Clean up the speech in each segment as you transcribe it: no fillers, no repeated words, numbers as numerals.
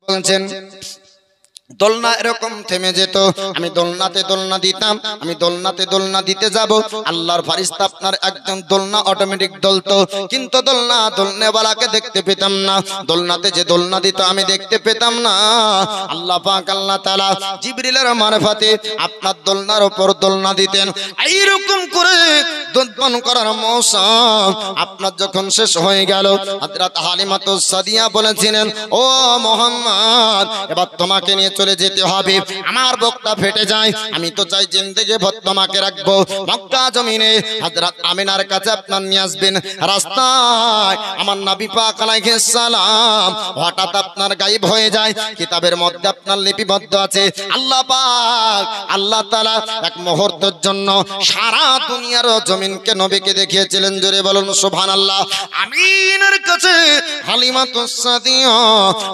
বলছেন দোলনা এরকম থেমে যেত, আমি দোলনাতে দোলনা দিতাম, আমি দোলনাতে দোলনা দিতে যাব, আল্লাহর ফারিস্তা আপনার একজন দোলনা অটোমেটিক দোলতো, কিন্তু দোলনা দোলনেওয়ালাকে দেখতে পেতাম না, দোলনাতে যে দোলনা দিত আমি দেখতে পেতাম না। আল্লাহ পাক আল্লাহ তাআলা জিবরিলের মারফতে আপনার দোলনার উপর দোলনা দিতেন। এইরকম করে দোলন করার মৌসুম আপনার যখন শেষ হয়ে গেল, হযরত হালিমাতুস সাদিয়া বলেছিলেন, ও মুহাম্মদ, এবার তোমাকে নিয়ে চলে যেতে হবে। আমার বুকটা ফেটে যায়, আমি তো চাই জিন্দেগি ভর তোমাকে রাখবো। মক্কা জমিনে হযরত আমিনার কাছে আপনার নিয়ে আসবেন। রাস্তায় আমার নবী পাক আলাইহিস সালাম হঠাৎ আপনার গায়েব হয়ে যায়। কিতাবের মধ্যে আপনার লিপিবদ্ধ আছে, আল্লাহ পাক আল্লাহ তাআলা এক মুহূর্তের জন্য সারা দুনিয়ার জমিনকে নবীকে দেখিয়েছিলেন। জোরে বলুন সুবহানাল্লাহ। আমিনার কাছে হালিমাতুস সাদিয়া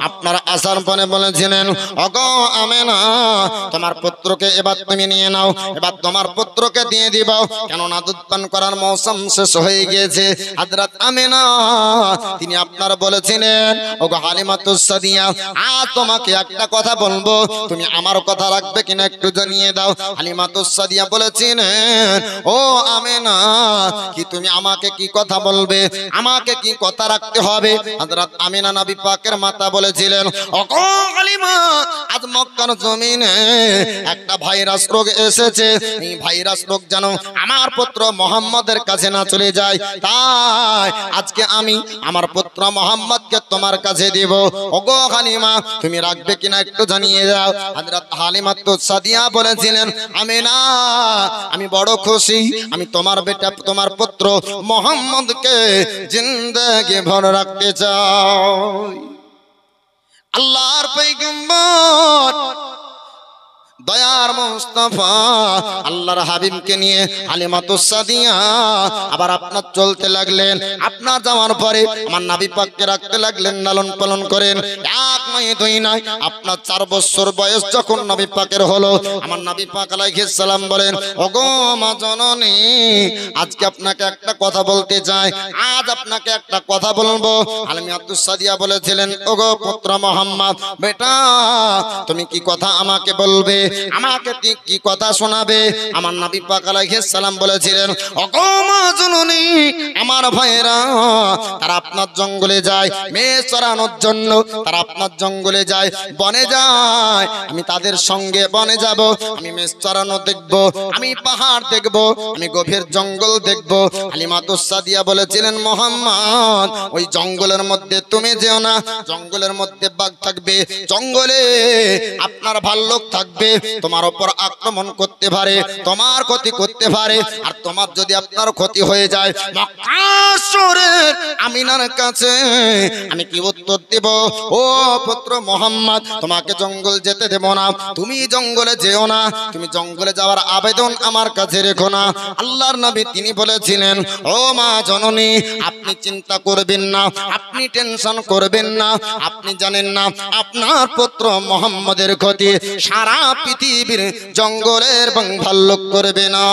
আপনার আসার পরে বলেছিলেন, ওগো আমিনা, তোমার পুত্রকে এবার তুমি নিয়ে নাও, এবার তোমার পুত্রকে দিয়ে দিব, কেননা দুধ পান করার মৌসুম শেষ হয়ে গিয়েছে। হযরত আমিনা তিনি আপনার বলেছিলেন, ওগো হালিমাতুস সাদিয়া, আজ তোমাকে একটা কথা বলবো, তুমি আমার কথা রাখবে কিনা একটু জানিয়ে দাও। হালিমাতুস সাদিয়া বলেছিলেন, ও আমিনা, কি তুমি আমাকে কি কথা বলবে, আমাকে কি কথা রাখতে হবে? হযরত আমিনা নবী পাকের মাতা বলেছিলেন, ওগো হালিমা, আজ মক্কার জমিনে একটা ভাইরাস রোগ এসেছে, এই ভাইরাস রোগ যেন আমার পুত্র মুহাম্মদের কাছে না চলে যায়, তাই আজকে আমি আমার পুত্র মুহাম্মদকে তোমার কাছে দেব। ওগো হালিমা, তুমি রাখবে কিনা একটু জানিয়ে দাও। হযরত হালিমাতুস সাদিয়া বলেছিলেন, আমিনা, আমি বড় খুশি, আমি তোমার বেটা তোমার পুত্র মুহাম্মদকে জিন্দেগি ভর রাখতে চাই। আল্লাহর পয়গম্বর দয়ার মুস্তাফা আল্লাহর হাবিবকে নিয়ে হালিমাতুস সাদিয়া আবার আপনার চলতে লাগলেন। আপনার যাওয়ার পরে আমার নবী পাককে রাখতে লাগলেন, লালন পালন করেন। এক নয় দুই নয়, আপনার 4 বছর বয়স যখন নবী পাকের হলো, আমার নবী পাক আলাইহিস সালাম বলেন, ওগো মা জননী, আজকে আপনাকে একটা কথা বলতে চাই, আজ আপনাকে একটা কথা বলবো। হালিমাতুস সাদিয়া বলেছিলেন, ওগো পুত্র মুহাম্মদ, বেটা তুমি কি কথা আমাকে বলবে, আমাকে কি কথা শোনাবে? আমার নবী পাক আলাইহিস সালাম বলেছিলেন, ওগো মা জননী, আমার ভাইরা তারা আপনার জঙ্গলে যায় মেষ চরানোর জন্য, তারা আপনার জঙ্গলে যায়, বনে যায়, আমি তাদের সঙ্গে বনে যাব, আমি মেষ চরানো দেখব, আমি পাহাড় দেখব, আমি গভীর জঙ্গল দেখব। হালিমাতুস সাদিয়া বলেছিলেন, মুহাম্মদ, ওই জঙ্গলের মধ্যে তুমি যেও না, জঙ্গলের মধ্যে বাঘ থাকবে, জঙ্গলে আপনার ভাল্লুক থাকবে, তোমার উপর আক্রমণ করতে পারে, তোমার ক্ষতি করতে পারে, আর তোমার যদি আপনার ক্ষতি হয়ে যায়, মক্কা শহরের আমিনার কাছে আমি কি উত্তর দেব? ও পুত্র মুহাম্মদ, তোমাকে জঙ্গল যেতে দেব না, তুমি জঙ্গলে যেও না, তুমি জঙ্গলে যাওয়ার আবেদন আমার কাছে রেখো না। আল্লাহর নবী তিনি বলেছিলেন, ও মা জননী, আপনি চিন্তা করবেন না, আপনি টেনশন করবেন না, আপনি জানেন না আপনার পুত্র মুহাম্মদের ক্ষতি সারা পৃথিবীর জঙ্গলের ভাল্লুক করবে না।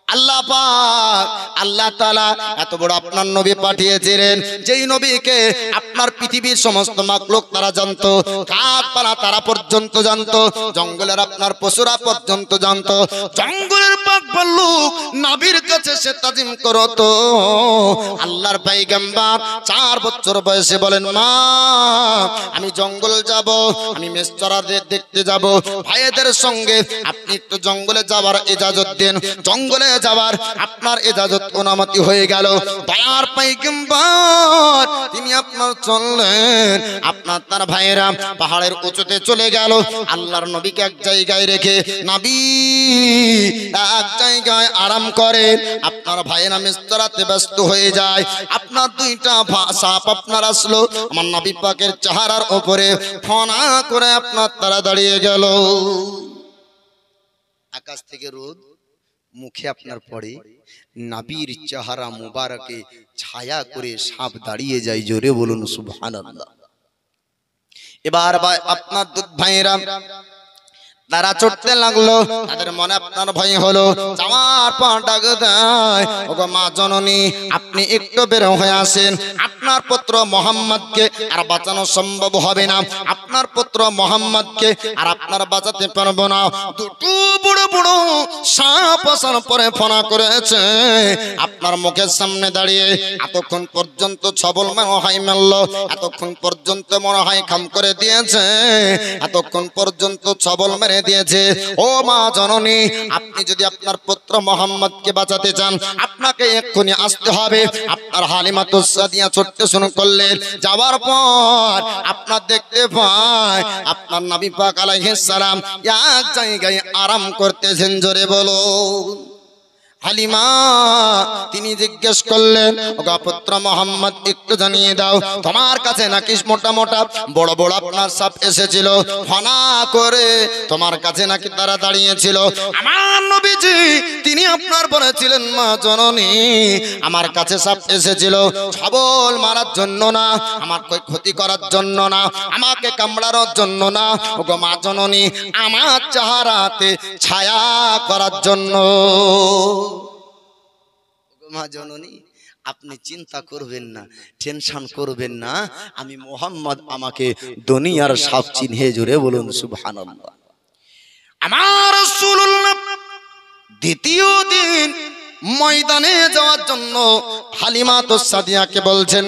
আল্লাহ পাক আল্লাহ তাআলা এত বড় আপনার নবী পাঠিয়েছিলেন, যেই নবীকে আপনার পৃথিবীর সমস্ত মাখলুক তারা জানতো, গাছপালা তারা পর্যন্ত জানতো, জঙ্গলের আপনার পশুরা পর্যন্ত জানতো, জঙ্গলের বাঘ ভাল্লুক নবীর কাছে সে তাজিম করতো। আল্লাহর পয়গম্বর 4 বছর বয়সে বলেন, মা আমি জঙ্গল যাব, আমি মেষ চরাদের দেখতে যাব, ভাইদের সঙ্গে আপনি একটু জঙ্গলে যাওয়ার ইজাজত দেন। জঙ্গলে যাওয়ার আপনার ইজাজত অনুমতি হয়ে গেল। দয়ার পয়গম্বর তিনি আপনার চললেন, আপনার তার ভাইয়েরা পাহাড়ের উঁচুতে চলে গেল। আল্লাহর নবীকে এক জায়গায় রেখে নবী এক জায়গায় আরাম করে, আপনার ভাইয়েরা মিস্তরাতে ব্যস্ত হয়ে যায়। আপনার 2টা সাপ আপনার আসলো, আমার নবী পাকের চেহারার উপরে ফনা করে আপনার তারা দাঁড়িয়ে গেল। আকাশ থেকে রোদ মুখে আপনার পড়ে, নবীর চেহারা মুবারকে ছায়া করে সাপ দাঁড়িয়ে যায়। জোরে বলুন সুবহানাল্লাহ। এবার আপনার দুধ ভাইরা তারা চড়তে লাগলো, তাদের মনে আপনার ভয় হলো। যাওয়ার পর ডাক দেয়, ওগো মা জননী, আপনি একটু বের হয়ে আসেন, আপনি আপনার পুত্র মুহাম্মদকে আর বাঁচানো সম্ভব হবে না, আপনার পুত্র মুহাম্মদকে আর আপনার বাঁচাতে পারবো না। দুটো বড় বড় সাপ আসার পরে ফনা করেছে আপনার মুখের সামনে দাঁড়িয়ে। এতক্ষণ পর্যন্ত ছবল মনে হয় মারল, এতক্ষণ পর্যন্ত মনে হয় খাম করে দিয়েছে, এতক্ষণ পর্যন্ত ছবল মেরে দিয়েছে। ও মা জননী, আপনি যদি আপনার পুত্র মুহাম্মদকে বাঁচাতে চান আপনাকে এক্ষুনি আসতে হবে। আপনার হালিমাতুস সাদিয়া ছুটতে শুরু করলেন। যাওয়ার পর আপনার দেখতে পায় আপনার নবী পাক আলাইহিস সালাম এক জায়গায় আরাম করতেছেন। জোরে বলো। হালিমা তিনি জিজ্ঞেস করলেন, ওগো পুত্র মুহাম্মদ একটু জানিয়ে দাও, তোমার কাছে নাকি মোটা মোটা বড় বড় আপনার সাপ এসেছিল, ফনা করে তোমার কাছে নাকি তারা দাঁড়িয়েছিল? আমার নবীজি তিনি আপনার বলেছিলেন, মা জননী আমার কাছে সাপ এসেছিল ছবল মারার জন্য না, আমার ক্ষতি করার জন্য না, আমাকে কামড়ানোর জন্য না, ওগো মা জননী আমার চেহারাতে ছায়া করার জন্য। মা জননী আপনি চিন্তা করবেন না, টেনশন করবেন না, আমি মুহাম্মদ আমাকে দুনিয়ার সব চিনহে। জুড়ে বলুন সুবহানাল্লাহ। আমার রাসূলুল্লাহ দ্বিতীয় দিন ময়দানে যাওয়ার জন্য হালিমাতুস সাদিয়াকে বলছেন,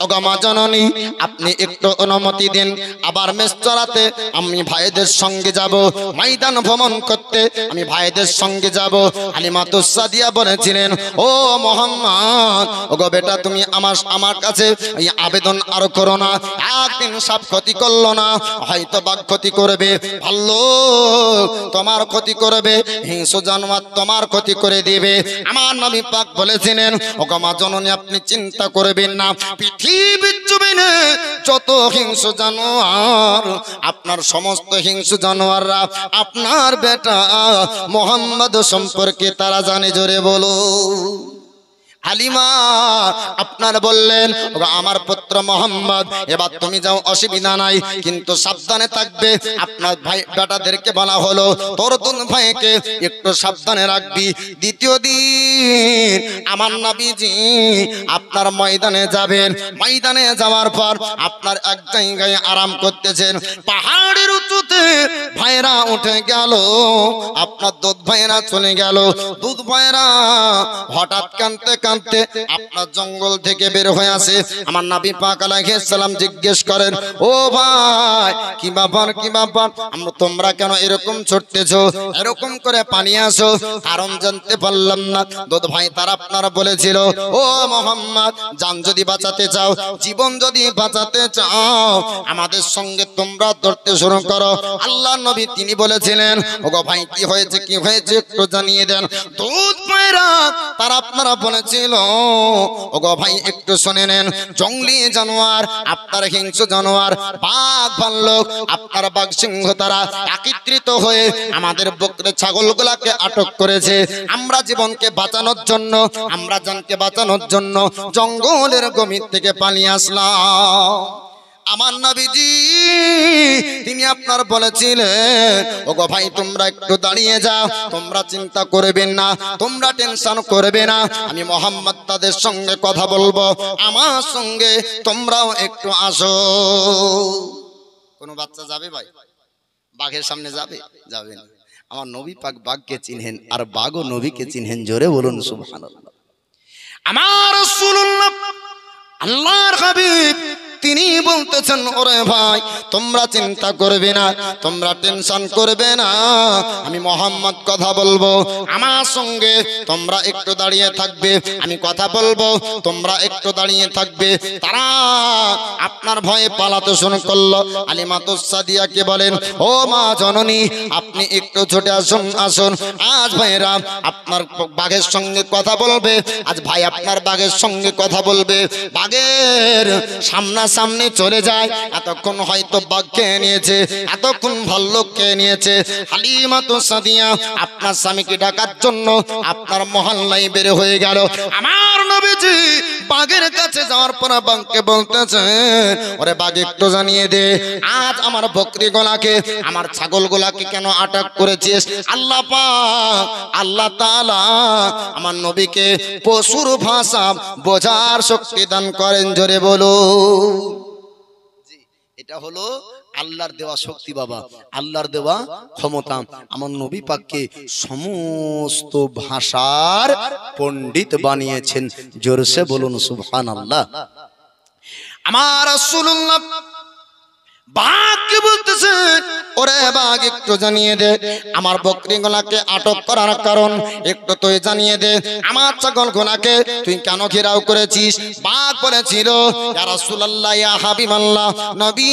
ওগো মা জননী আপনি একটু অনুমতি দিন, আবার মেসরাতে আমি ভাইদের সঙ্গে যাব, ময়দান ভ্রমণ করতে আমি ভাইদের সঙ্গে যাব। হালিমাতুস সাদিয়া বলেছিলেন, ও মুহাম্মদ, ওগো বেটা তুমি আমার কাছে এই আবেদন আর করো না। একদিন সাপ ক্ষতি করলো না, হয়তো বাঘ ক্ষতি করবে, ভাল্লুক তোমার ক্ষতি করবে, হিংস্র জানোয়ার তোমার ক্ষতি করে দিবে। আমার নবী পাক বলেছিলেন, ওগো মা জননী আপনি চিন্তা করবেন না, পৃথিবীর জমিনে যত হিংস্র জানোয়ার, আপনার সমস্ত হিংস্র জানোয়াররা আপনার বেটা মুহাম্মদ সম্পর্কে তারা জানে। জোরে বলো। হালিমা আপনার বললেন, আমার পুত্র মুহাম্মদ এবার তুমি যাও, অসুবিধা নাই, কিন্তু সাবধানে থাকবে। আপনার ভাই বেটাদেরকে বলা হলো তোর দুন ভাইকে একটু সাবধানে রাখবি। দ্বিতীয় দিন আমার নবীজি আপনার ময়দানে যাবেন। ময়দানে যাওয়ার পর আপনার এক জায়গায় আরাম করতেছেন। পাহাড়ের উঁচুতে ভাইরা উঠে গেল, আপনার দুধ ভাইরা চলে গেল। দুধ ভাইরা হঠাৎ কানতে কানতে আপনার জঙ্গল থেকে বের হয়ে আসে। আমার নবী পাক আলাইহিস সালাম জিজ্ঞেস করেন, ও ভাই কি ব্যাপার, কি ব্যাপার, তোমরা কেন এরকম ছুটতেছো, এরকম করে পানি আসো? কারণ জানতে পারলাম না। দুধ ভাই তারা আপনারা বলেছিল, ও মুহাম্মদ জান যদি বাঁচাতে চাও, জীবন যদি বাঁচাতে চাও, আমাদের সঙ্গে তোমরা ধরতে শুরু করো। আল্লাহর নবী তিনি বলেছিলেন, ওগো ভাই কি হয়েছে, কি হয়েছে একটু জানিয়ে দেন। দুধ ভাইরা তারা আপনারা বলেছিল, ওগো ভাই একটু শুনে নেন, জঙ্গলি জানোয়ার আপনার হিংস্র জানোয়ার বাঘ ভাল্লুক আপনার বাঘ সিংহ তারা একত্রিত হয়ে আমাদের বকরি ছাগলগুলাকে আটক করেছে। আমরা জীবনকে বাঁচানোর জন্য, আমরা জানকে বাঁচানোর জন্য জঙ্গলের গভীর থেকে পালিয়ে আসলাম। আমার নবীজি তিনি আপনার বলেছিলেন, ওগো ভাই তোমরা একটু দাঁড়িয়ে যাও, তোমরা চিন্তা করবেন না, তোমরা টেনশন করবে না, আমি মুহাম্মদ তাদের সঙ্গে কথা বলবো, আমার সঙ্গে তোমরাও একটু আসো। কোন বাচ্চা যাবে ভাই বাঘের সামনে যাবে? যাবে না। আমার নবী পাক বাঘকে চিনহেন আর বাঘও নবীকে চিনহেন। জোরে বলুন সুবহানাল্লাহ। আমার রাসূলুল্লাহ আল্লাহর হাবিব তিনি বলতেছেন, ওরে ভাই তোমরা চিন্তা করবে না, তোমরা টেনশন করবে না, আমি মুহাম্মদ কথা বলবো, আমার সঙ্গে তোমরা একটু দাঁড়িয়ে থাকবে, আমি কথা বলবো, তোমরা একটু দাঁড়িয়ে থাকবে। তারা আপনার ভয়ে পালাতে শুরু করলো। হালিমাতুস সাদিয়াকে বলেন, ও মা জননী আপনি একটু ছুটে আসুন, আসুন, আজ ভাইরা আপনার বাঘের সঙ্গে কথা বলবে, আজ ভাই আপনার বাঘের সঙ্গে কথা বলবে। বাঘের সামনা সামনে চলে যায়, এতক্ষণ হয়তো বাঘ খেয়ে নিয়েছে, এতক্ষণ ভাল্লুক খেয়ে নিয়েছে। হালিমাতুস সাদিয়া আপনার স্বামীকে ডাকার জন্য আপনার মহল্লায় বের হয়ে গেল। আমার নবীজি বাঘের কাছে যাওয়ার পর বাঘকে বলতেছে, ওরে বাঘ একটু জানিয়ে দে, আজ আমার বকরিগুলাকে, আমার ছাগলগুলাকে কেন আটক করেছিস? আল্লাহ পাক, আল্লাহ তাআলা আমার নবীকে পশুর ভাষা বোঝার শক্তি দান করেন। জোরে বলো। এটা হলো আল্লাহর দেওয়া শক্তি বাবা, আল্লাহর দেওয়া ক্ষমতা। আমার নবী পাককে সমস্ত ভাষার পণ্ডিত বানিয়েছেন। জোরসে বলুন সুবহানাল্লাহ। আমার রাসূলুল্লাহ বাঘকে বলতেছে, ওরে বাঘ একটু জানিয়ে দে, আমার বকরিগুলাকে আটক করার কারণ একটু তুই জানিয়ে দে, আমার ছাগলগুলাকে তুই কেন ঘেরাও করেছিস? বাঘ বলেছিল, ইয়া রাসূলুল্লাহ, ইয়া হাবিবাল্লাহ, নবী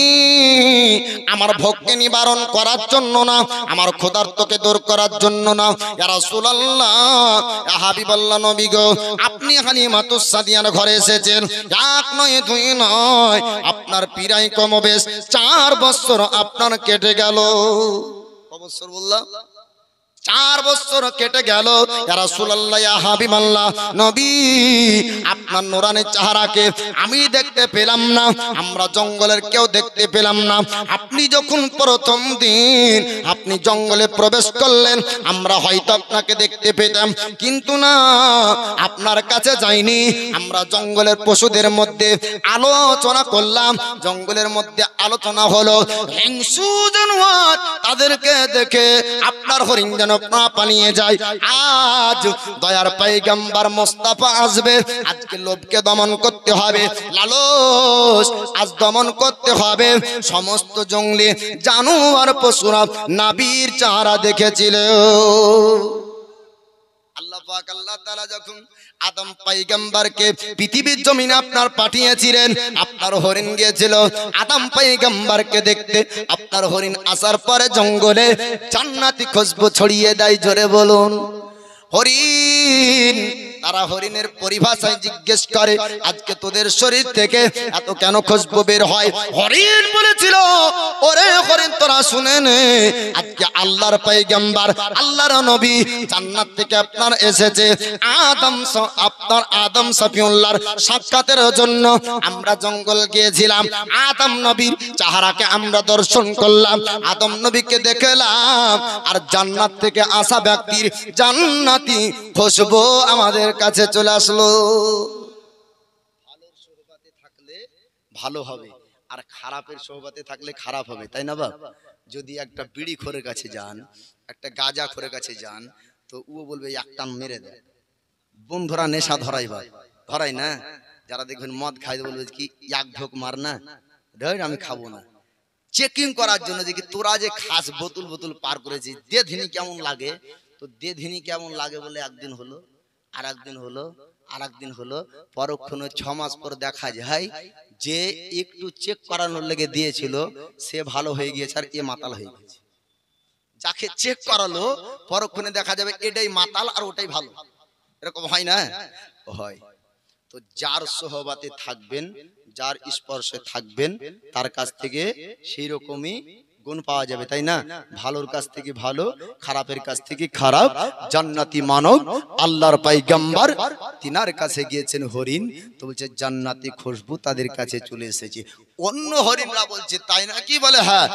আমার ভোগকে নিবারণ করার জন্য না, আমার ক্ষুধার্তকে দূর করার জন্য না। ইয়া রাসূলুল্লাহ, ইয়া হাবিবাল্লাহ, নবী গো, আপনি হালিমাতুস সাদিয়ার ঘরে এসেছেন, এক নয় দুই নয়, আপনার পীড়াই কমবেশ 4 বছর আপনার কেটে গেল। কত বছর বললাম? 4 বছর কেটে গেল। ইয়া রাসূলুল্লাহ, ইয়া হাবিবাল্লাহ, নবী আপনার নূরানি চেহারাকে আমি দেখতে পেলাম না, আমরা জঙ্গলের কেউ দেখতে পেলাম না। আপনি যখন প্রথম দিন আপনি জঙ্গলে প্রবেশ করলেন, আমরা হয়তো আপনাকে দেখতে পেতাম, কিন্তু না, আপনার কাছে যাইনি। আমরা জঙ্গলের পশুদের মধ্যে আলোচনা করলাম, জঙ্গলের মধ্যে আলোচনা হলো হিংস্র জানোয়ার তাদেরকে দেখে আপনার হরিণ যেন না পালিয়ে যায়। আজ দয়ার পয়গম্বর মুস্তাফা আসবে, আজকে লোভকে দমন করতে হবে, লালস আজ দমন করতে হবে। সমস্ত জঙ্গলি জানোয়ার পশুরা নবীর চেহারা দেখেছিল। আল্লাহ পাক, আল্লাহ তাআলা যখন আদম পয়গম্বরকে পৃথিবীর জমিনে আপনার পাঠিয়েছিলেন, আপনার হরিণ গিয়েছিল আদম পয়গম্বরকে দেখতে। আপনার হরিণ আসার পরে জঙ্গলে জান্নাতি খুশবু ছড়িয়ে দেয়। জোরে বলুন। হরিণ, তারা হরিণের পরিভাষায় জিজ্ঞেস করে, আজকে তোদের শরীর থেকে এত কেন খুশবু বের হয়? হরিণ বলেছিল, ওরে হরিণ তোরা শুনে নে, আজকে আল্লাহর পয়গম্বর, আল্লাহর নবী জান্নাত থেকে আপনার এসেছে। আপনার আদম সফিউল্লাহর সাক্ষাতের জন্য আমরা জঙ্গল গিয়েছিলাম, আদম নবীর চেহারাকে আমরা দর্শন করলাম, আদম নবীকে দেখলাম, আর জান্নাত থেকে আসা ব্যক্তির জান্নাতি খুশবু আমাদের কাছে চলে আসলো। ভালোর সোহবতে থাকলে ভালো হবে, আর খারাপের সোহবতে থাকলে খারাপ হবে, তাই না বাপ? যদি একটা বিড়ি খোরের কাছে যান, একটা গাঁজা খোরের কাছে যান, তো ও বলবে এক টান মেরে দেয়। বন্ধুরা নেশা ধরাই বা ধরাই না, যারা দেখবেন মদ খাই বলবে কি এক ঢোক মার না, আমি খাবো না। চেকিং করার জন্য যে তোরা যে খাস বোতল বোতল পার করেছিস, দেধিনি কেমন লাগে, তো দেধিনি কেমন লাগে বলে একদিন হলো, আর একদিন হলো, আর একদিন হলো, পরক্ষণে 6 মাস পর দেখা যায় যে একটু চেক করানোর লেগে দিয়েছিল সে ভালো হয়ে গিয়েছে, আর এ মাতাল হয়ে গেছে। যাকে চেক করালো পরক্ষণে দেখা যাবে এটাই মাতাল আর ওটাই ভালো। এরকম হয় না? হয়। তো যার সোহবতে থাকবেন, যার স্পর্শে থাকবেন, তার কাছ থেকে সেই রকমই গুণ পাওয়া যাবে, তাই না? ভালোর কাছ থেকে ভালো, খারাপের কাছ থেকে খারাপ। জান্নাতি মানব আল্লাহর পয়গম্বর তিনার কাছে গিয়েছেন হরিণ, তো বলছে জান্নাতি খুশবু তাদের কাছে চলে এসেছে। অন্য হরিণরা বলছে তাই না, কি বলে হ্যাঁ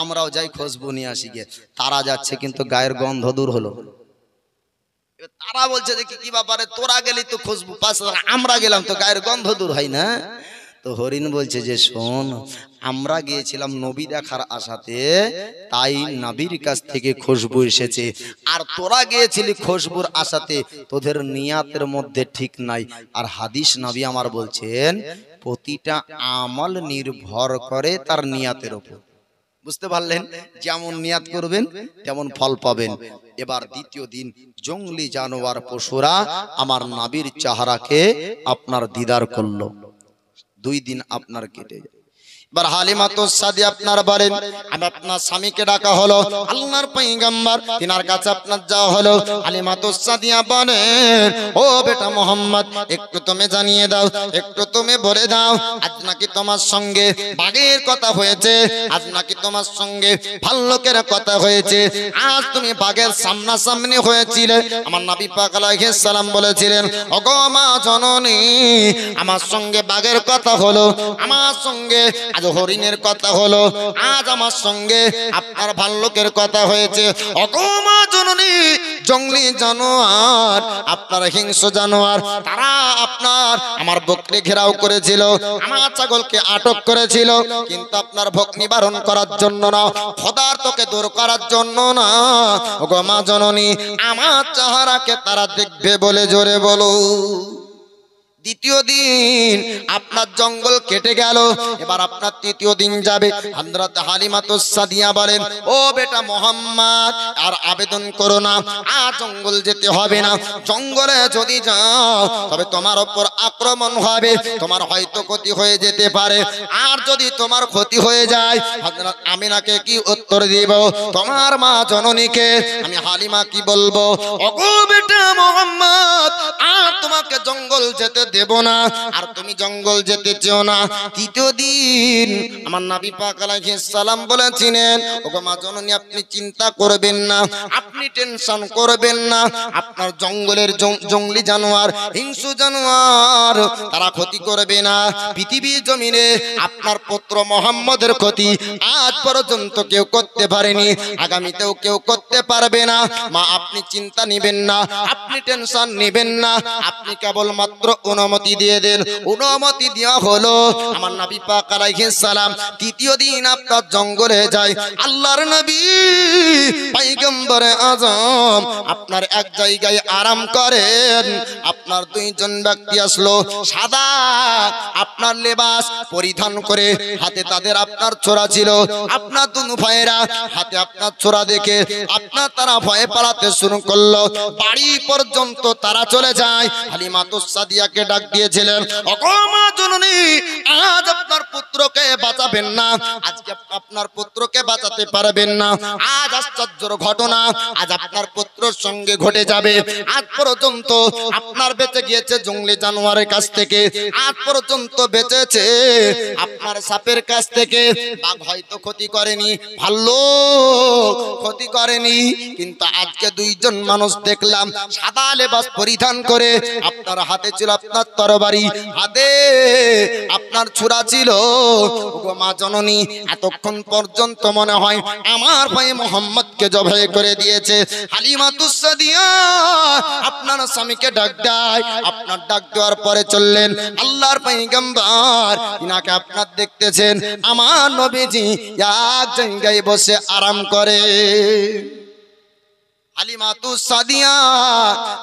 আমরাও যাই খুশবু নিয়ে আসি গিয়ে। তারা যাচ্ছে কিন্তু গায়ের গন্ধ দূর হলো। তারা বলছে যে কি ব্যাপারে, তোরা গেলি তো খুশবু পাস, আমরা গেলাম তো গায়ের গন্ধ দূর হয় না। তো হরিণ বলছে যে শোন, আমরা গিয়েছিলাম নবী দেখার আশাতে, তাই নবীর কাছ থেকে খুশবু এসেছে, আর তোরা গিয়েছিলি খুশবুর আশাতে, তোদের নিয়াতের মধ্যে ঠিক নাই। আর হাদিস নবী আমার বলছেন প্রতিটা আমল নির্ভর করে তার নিয়াতের উপর। বুঝতে পারলেন? যেমন নিয়াত করবেন তেমন ফল পাবেন। এবার দ্বিতীয় দিন জঙ্গলি জানোয়ার পশুরা আমার নবীর চেহারাকে আপনার দিদার করলো। 2 দিন আপনার কেটে যায়। এবার হালিমাতুস সাদিয়া আপনার বলেন, আমি আপনার স্বামীকে ডাকা হলো, আল্লাহর পয়গম্বর তিনার কাছে আপনার যাওয়া হলো। হালিমাতুস সাদিয়া বলেন, ও বেটা মোহাম্মদ, একটু তুমি জানিয়ে দাও, একটু তুমি বলে দাও, আজ নাকি তোমার সঙ্গে বাঘের কথা হয়েছে, আজ নাকি তোমার সঙ্গে ভাল্লুকের কথা হয়েছে, আজ তুমি বাঘের সামনাসামনি হয়েছিলে। আমার নবী পাক আলাইহিস সালাম বলেছিলেন, ওগো মা জননী, আমার সঙ্গে বাঘের কথা হলো, আমার সঙ্গে আজ হরিণের কথা হলো, আজ আমার সঙ্গে আপনার ভাল্লুকের কথা হয়েছে। ওগো মা জননী, জঙ্গলি জানোয়ার, আপনার হিংস্র জানোয়ার, তারা আপনার আমার বকরি ঘেরাও করেছিল, আমার ছাগলকে আটক করেছিল, কিন্তু আপনার ভোগ নিবারণ করার জন্য না, পদার্থকে দূর করার জন্য না। ওগো মা জননী, আমার চেহারাকে তারা দেখবে বলে জোরে বলো। দ্বিতীয় দিন আপনার জঙ্গল কেটে গেল, এবার আপনার তৃতীয় দিন যাবে। হযরত হালিমাতুস সাদিয়া বলেন, ও বেটা মোহাম্মদ, আর আবেদন করো না, আর জঙ্গল যেতে হবে না। জঙ্গলে যদি যাও তবে তোমার উপর আক্রমণ হবে, তোমার হয়তো ক্ষতি হয়ে যেতে পারে। আর যদি তোমার ক্ষতি হয়ে যায়, হযরত আমিনাকে কি উত্তর দিব? তোমার মা জননীকে আমি হালিমা কি বলবো? ওগো বেটা মোহাম্মদ, আর তোমাকে জঙ্গল যেতে দেব না, আর তুমি জঙ্গল যেতে চেও না। তৃতীয় দিন আমার নবী পাক আলাইহিস সালাম বলেছিলেন, ওগো মা জননী, আপনি চিন্তা করবেন না, আপনি টেনশন করবেন না, আপনার জঙ্গলের জঙ্গলি জানোয়ার, হিংস্র জানোয়ার, তারা ক্ষতি করবে না। পৃথিবীর জমিনে আপনার পুত্র মুহাম্মদের ক্ষতি আজ পর্যন্ত কেউ করতে পারেনি, আগামীতেও কেউ করতে পারবে না। মা, আপনি চিন্তা নেবেন না, আপনি টেনশন নেবেন না, আপনি কেবলমাত্র অনুমতি দিয়ে দেন। অনুমতি দেওয়া হলো। আমার নবী পাক আলাইহিস সালাম তৃতীয় দিন আপনার জঙ্গলে যায়। আল্লাহর নবী পয়গম্বরে আজম আপনার এক জায়গায় আরাম করেন। আপনার দুইজন ব্যক্তি আসলো, সাদা আপনার লেবাস পরিধান করে, হাতে তাদের আপনার ছোরা ছিল। আপনার দুনু ভাইয়েরা হাতে আপনার ছোরা দেখে আপনার তারা ভয়ে পালাতে শুরু করলো। বাড়ি পর্যন্ত তারা চলে যায়। হালিমাতুস সাদিয়াকে ডাক দিয়েছিলেন, ওগো মা জননী, আজ আপনার পুত্রকে বাঁচাবেন না, আজকে আপনার পুত্রকে বাঁচাতে পারবেন না। আজ আশ্চর্যের ঘটনা আজ আপনার পুত্রের সঙ্গে ঘটে যাবে। আজ পর্যন্ত আপনার বেঁচে গিয়েছে জঙ্গলি জানোয়ারের কাছ থেকে, আজ পর্যন্ত বেঁচেছে আপনার সাপের কাছ থেকে। বাঘ হয়তো ক্ষতি করেনি, ভাল্লুক ক্ষতি করেনি, কিন্তু আজকে দুইজন মানুষ দেখলাম সাদা লেবাস পরিধান করে, আপনার হাতে ছিল আপনার তরবারি, হাতে আপনার ছুরা ছিল। ওগো মা জননী, এতক্ষণ পর্যন্ত মনে হয় আমার ভাই মোহাম্মদকে জবাই করে দিয়েছে। হালিমাতুস সাদিয়া আপনার স্বামীকে ডাক দেয়। আপনার ডাক দেওয়ার পরে চললেন আল্লাহর পয়গম্বর, ইনাকে আপনার দেখতেছেন আমার নবীজি এক জায়গায় বসে আরাম করে। হালিমাতুস সাদিয়া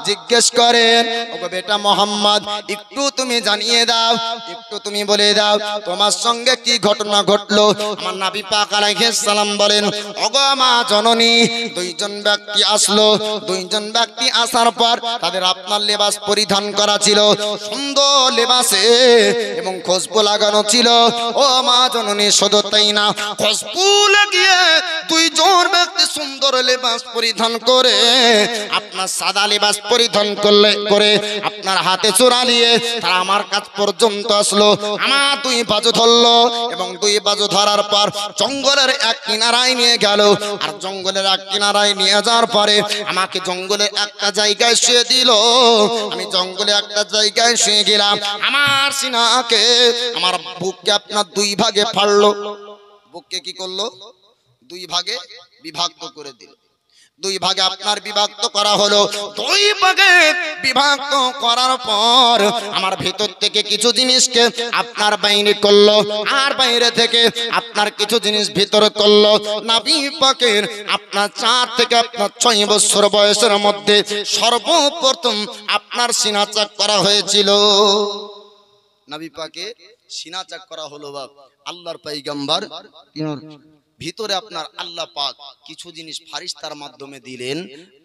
জিজ্ঞেস করেন, ওগো বেটা মোহাম্মদ, একটু তুমি জানিয়ে দাও, একটু তুমি বলে দাও, তোমার সঙ্গে কি ঘটনা ঘটলো? আমার নবী পাক আলাইহিস সালাম বলেন, ওগো মা জননী, দুইজন ব্যক্তি আসলো। দুইজন ব্যক্তি আসার পর তাদের আপনার লেবাস পরিধান করা ছিল, সুন্দর লেবাসে এবং খুশবু লাগানো ছিল। ও মা জননী, শুধু তাই না, খুশবু লাগিয়ে দুইজন ব্যক্তি সুন্দর লেবাস পরিধান করে, আপনার সাদা লেবাস পরিধান করে আপনার হাতে চূড়া নিয়ে তারা আমার কাছ পর্যন্ত আসলো। আমার দুই বাজু ধরলো এবং দুই বাজু ধরার পর জঙ্গলের এক কিনারায় নিয়ে গেল। আর জঙ্গলের এক কিনারায় নিয়ে যাওয়ার পরে আমাকে জঙ্গলের একটা জায়গায় শুয়ে দিল। আমি জঙ্গলে একটা জায়গায় শুয়ে গেলাম। আমার সিনাকে, আমার বুককে আপনার দুই ভাগে ফাড়লো। বুককে কি করলো? দুই ভাগে বিভক্ত করে দিল। দুই ভাগে আপনার বিভক্ত করা হলো। দুই ভাগে বিভক্ত করার পর আমার ভেতর থেকে কিছু জিনিসকে আপনার বাইরে করলো, আর বাইরে থেকে আপনার কিছু জিনিস ভিতরে করলো। নবী পাকের আপনার 4 থেকে আপনার 6 বছর বয়সের মধ্যে সর্বপ্রথম আপনার সিনা চাক করা হয়েছিল। নবী পাকে সিনা চাক করা হলো। বাপ আল্লাহর পয়গম্বর ভিতরে আপনার আল্লাহ পাক কিছু জিনিস ফারিস্তার মাধ্যমে দিলেন,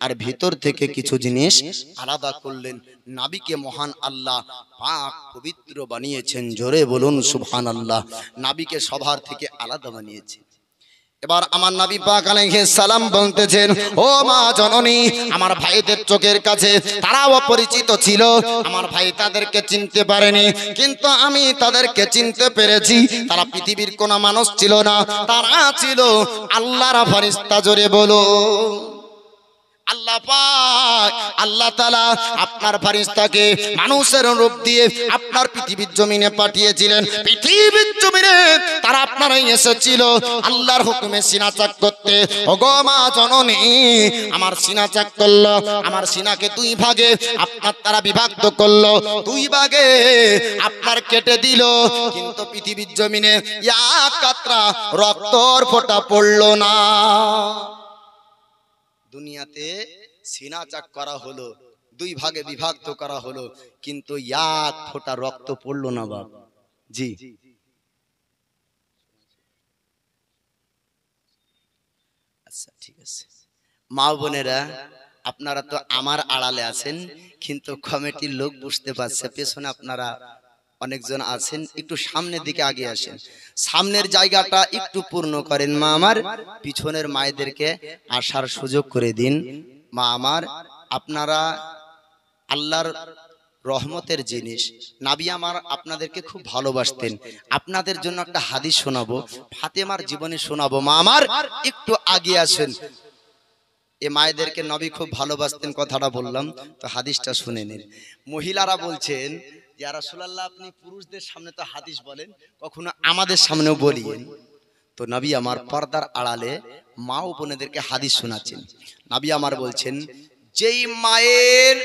আর ভিতর থেকে কিছু জিনিস আলাদা করলেন। নাবিকে মহান আল্লাহ পাক পবিত্র বানিয়েছেন, জোরে বলুন সুবহানাল্লাহ। নাবিকে সবার থেকে আলাদা বানিয়েছেন। এবার আমার নবী পাক আলাইহিস সালাম বলতেছেন, ও মা জননী, আমার ভাইদের চোখের কাছে তারা অপরিচিত ছিল, আমার ভাই তাদেরকে চিনতে পারেনি, কিন্তু আমি তাদেরকে চিনতে পেরেছি। তারা পৃথিবীর কোন মানুষ ছিল না, তারা ছিল আল্লাহর ফেরেশতা, জোরে বলো আল্লাহ পাক। আল্লাহ তাআলা আপনার ফেরেশতাকে মানুষের রূপ দিয়ে আপনার পৃথিবীর জমিনে পাঠিয়েছিলেন। পৃথিবীর জমিনে তারা আপনারাই এসেছিল আল্লাহর হুকুমে সিনা চাক করতে। ওগো মা জননী, আমার সিনা চাক করলো, আমার সিনাকে দুই ভাগে আপনার তারা বিভক্ত করলো, দুই ভাগে আপনার কেটে দিল, কিন্তু পৃথিবীর জমিনে এক কাতরা রক্তর ফোঁটা পড়লো না। দুনিয়াতে সিনা চাক করা হলো, দুই ভাগে বিভক্ত করা হলো, কিন্তু এক ফোঁটা রক্ত পড়লো না বাপ। জি, আচ্ছা ঠিক আছে। মা বোনেরা, আপনারা তো আমার আড়ালে আছেন, কিন্তু কমিটির লোক বুঝতে পারছে, পেছনে আপনারা অনেকজন আছেন, একটু সামনের দিকে আগে আসেন, সামনের জায়গাটা একটু পূর্ণ করেন। মা আমার, পিছনের মায়েদেরকে আসার সুযোগ করে দিন। মা আমার, আপনারা আল্লাহর রহমতের জিনিস, নবী আমার আপনাদেরকে খুব ভালোবাসতেন। আপনাদের জন্য একটা হাদিস শোনাবো, ফাতেমার জীবনী শোনাবো। মা আমার একটু আগে আসেন। এ মায়েদেরকে নবী খুব ভালোবাসতেন, কথাটা বললাম, তো হাদিসটা শুনে নিন। মহিলারা বলছেন, ইয়া রাসূলুল্লাহ, আপনি পুরুষদের সামনে তো হাদিস বলেন, কখনো আমাদের সামনেও বলিয়েন। তো নবী আমার পর্দার আড়ালে মা ও বোনেদেরকে হাদিস শোনাচ্ছেন। নবী আমার বলছেন, যেই মায়ের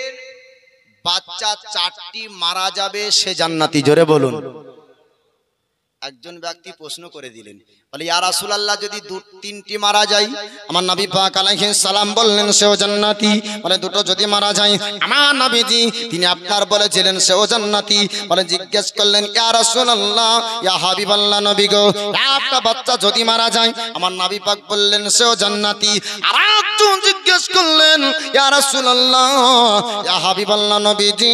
বাচ্চা 4টি মারা যাবে সে জান্নাতি, জোরে বলুন। একজন ব্যক্তি প্রশ্ন করে দিলেন, বলে ইয়া রাসূলুল্লাহ, যদি 2-3টি মারা যায়? আমার নবী পাক আলাইহিস সালাম বললেন সেও জান্নাতি। বলে দুটো যদি মারা যায়? আমার নবীজি তিনি আপনার বলেছিলেন সেও জান্নাতি। বলে জিজ্ঞেস করলেন, ইয়া রাসূলুল্লাহ, ইয়া হাবিবাল্লাহ নবী গো, একটা বাচ্চা যদি মারা যায়? আমার নবী পাক বললেন সেও জান্নাতি। আর একজন জিজ্ঞেস করলেন, ইয়া রাসূলুল্লাহ, ইয়া হাবিবাল্লাহ নবীজি,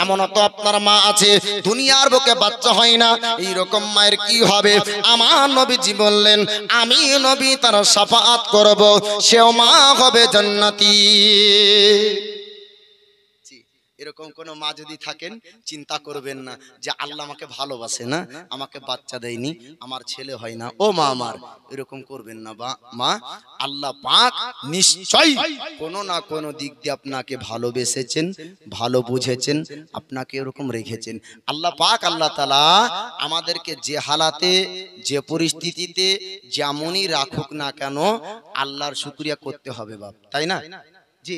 এমন তো আপনার মা আছে দুনিয়ার বুকে বাচ্চা হয় না, এই রকম মায়ের কি হবে? আমার নবীজি বললেন, আমি নবী তার শাফাআত করব, সেও মা হবে জান্নাতি। এরকম কোন মা যদি থাকেন, চিন্তা করবেন না যে আল্লাহ আমাকে ভালোবাসে না, আমাকে বাচ্চা দেয়নি, আমার ছেলে হয় না। ও মা আমার, এরকম করবেন না মা। আল্লাহ পাক নিশ্চয়ই কোনো না কোনো দিক দিয়ে আপনাকে ভালোবেসেছেন, ভালো বুঝেছেন, আপনাকে এরকম রেখেছেন। আল্লাহ পাক আল্লাহ তাআলা আমাদেরকে যে হালাতে, যে পরিস্থিতিতে যেমনই রাখুক না কেন, আল্লাহর শুকরিয়া করতে হবে বাপ, তাই না? জি,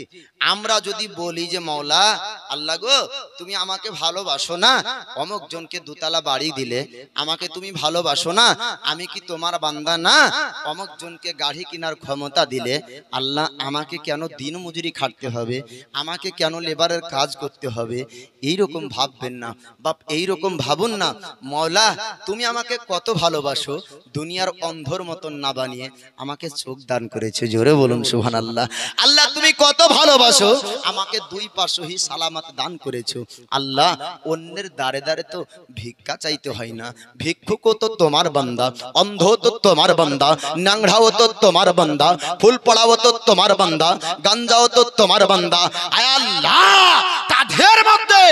আমরা যদি বলি যে মওলা আল্লাহ গো, তুমি আমাকে ভালোবাসো না, অমুক জনকে 2 তলা বাড়ি দিলে, আমাকে তুমি ভালোবাসো না, আমি কি তোমার বান্দা না? অমুক জনকে গাড়ি কেনার ক্ষমতা দিলে, আল্লাহ আমাকে কেন দিন মজুরি খাটতে হবে, আমাকে কেন লেবারের কাজ করতে হবে? এইরকম ভাববেন না বাপ, এইরকম ভাবুন না, মওলা তুমি আমাকে কত ভালোবাসো, দুনিয়ার অন্ধর মতন না বানিয়ে আমাকে চোখ দান করেছো, জোরে বলুন সুবহানাল্লাহ। আল্লাহ তুমি কত ভালোবাসো, আমাকে 2 পাশহি সালামত দান করেছো। আল্লাহ অন্যের দাঁড়ে দাঁড়ে তো ভিক্ষা চাইতে হয় না, ভিক্ষুকও তো তোমার বান্দা, অন্ধ তো তোমার বান্দা, নাংড়াও তো তোমার বান্দা, ফুল পড়াও তো তোমার বান্দা, গাঞ্জাও তো তোমার বান্দা। আয় আল্লাহ, তাদের মধ্যে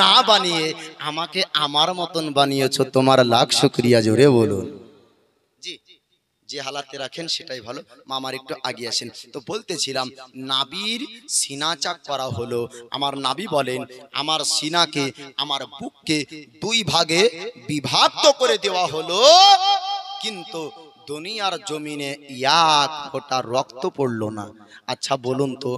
না বানিয়ে আমাকে আমার মতন বানিয়েছো, তোমার লাখ শুকরিয়া, জোরে বলুন। জি, যে হালাতে রাখেন সেটাই ভালো। মামার একটু আগে আসেন। তো বলতেছিলাম, নাবির সিনা চাক করা হলো। আমার নাবি বলেন, আমার সিনাকে, আমার বুককে 2 ভাগে বিভক্ত করে দেওয়া হলো, কিন্তু দুনিয়ার জমিনে এক ফোঁটা রক্ত পড়লো না। আচ্ছা বলুন তো,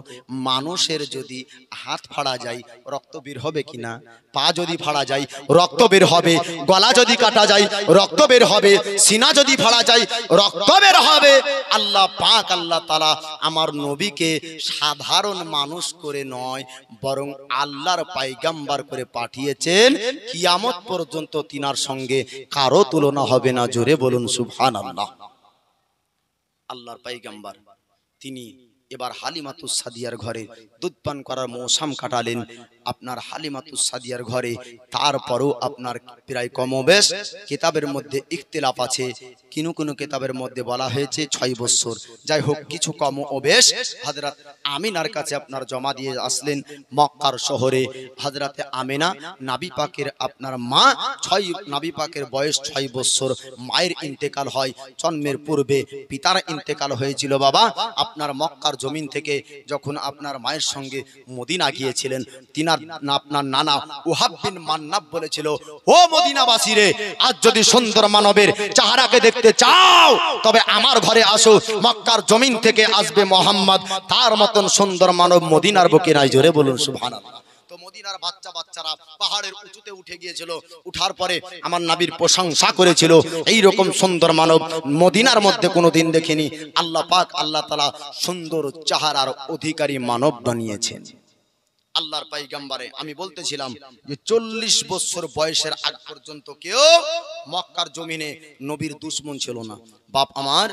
মানুষের যদি হাত ফাড়া যায় রক্ত বের হবে কিনা? পা যদি ফাড়া যায় রক্ত বের হবে, গলা যদি কাটা যায় রক্ত বের হবে, সিনা যদি ফাড়া যায় রক্ত বের হবে। আল্লাহ পাক আল্লাহ তাআলা আমার নবীকে সাধারণ মানুষ করে নয়, বরং আল্লাহর পয়গম্বর করে পাঠিয়েছেন। কিয়ামত পর্যন্ত তিনার সঙ্গে কারো তুলনা হবে না, জোরে বলুন সুবহানাল্লাহ। আল্লাহর পয়গম্বর তিনি এবার হালিমাতুস সাদিয়ার ঘরে দুধ পান করার মৌসুম কাটালেন। আপনার হালিমাতুস সাদিয়ার ঘরে তারপরও আপনার প্রায় কমবেশ কিতাবের মধ্যে ইখতিলাফ আছে। কিনু কিনু কিতাবের মধ্যে বলা হয়েছে 6 বছর। যাই হোক, কিছু কম ও বেশ হযরত আমিনার কাছে আপনার জমা দিয়ে আসলেন মক্কার শহরে। হযরতে আমিনা নবী পাকের আপনার মা, নবী পাকের বয়স 6 বছর। মায়ের ইন্তেকাল হয় জন্মের পূর্বে, পিতার ইন্তেকাল হয়েছিল বাবা আপনার মক্কার জমিন থেকে। যখন আপনার মায়ের সঙ্গে মদিনা গিয়েছিলেন, আপনার নানা ওহাব বিন মান্নাব বলেছিল, ও মদিনাবাসী রে, আজ যদি সুন্দর মানবের চেহারাকে দেখতে চাও তবে আমার ঘরে আসো। মক্কার জমিন থেকে আসবে মোহাম্মদ, তার মতন সুন্দর মানব মদিনার বুকে নাই। জোরে বলুন সুবহানাল্লাহ। তো মদিনার বাচ্চারা পাহাড়ের উঁচুতে উঠে গিয়েছিল। উঠার পরে আমার নবীর প্রশংসা করেছিল। এই রকম সুন্দর মানব মদিনার মধ্যে কোনোদিন দেখেনি। আল্লাহ পাক আল্লাহ তাআলা সুন্দর চেহারার অধিকারী মানব বানিয়েছেন। আল্লাহর পয়গম্বরে আমি বলতেছিলাম যে 40 বছর বয়সের আগ পর্যন্ত কেউ মক্কার জমিনে নবীর দুশমন ছিল না। বাপ আমার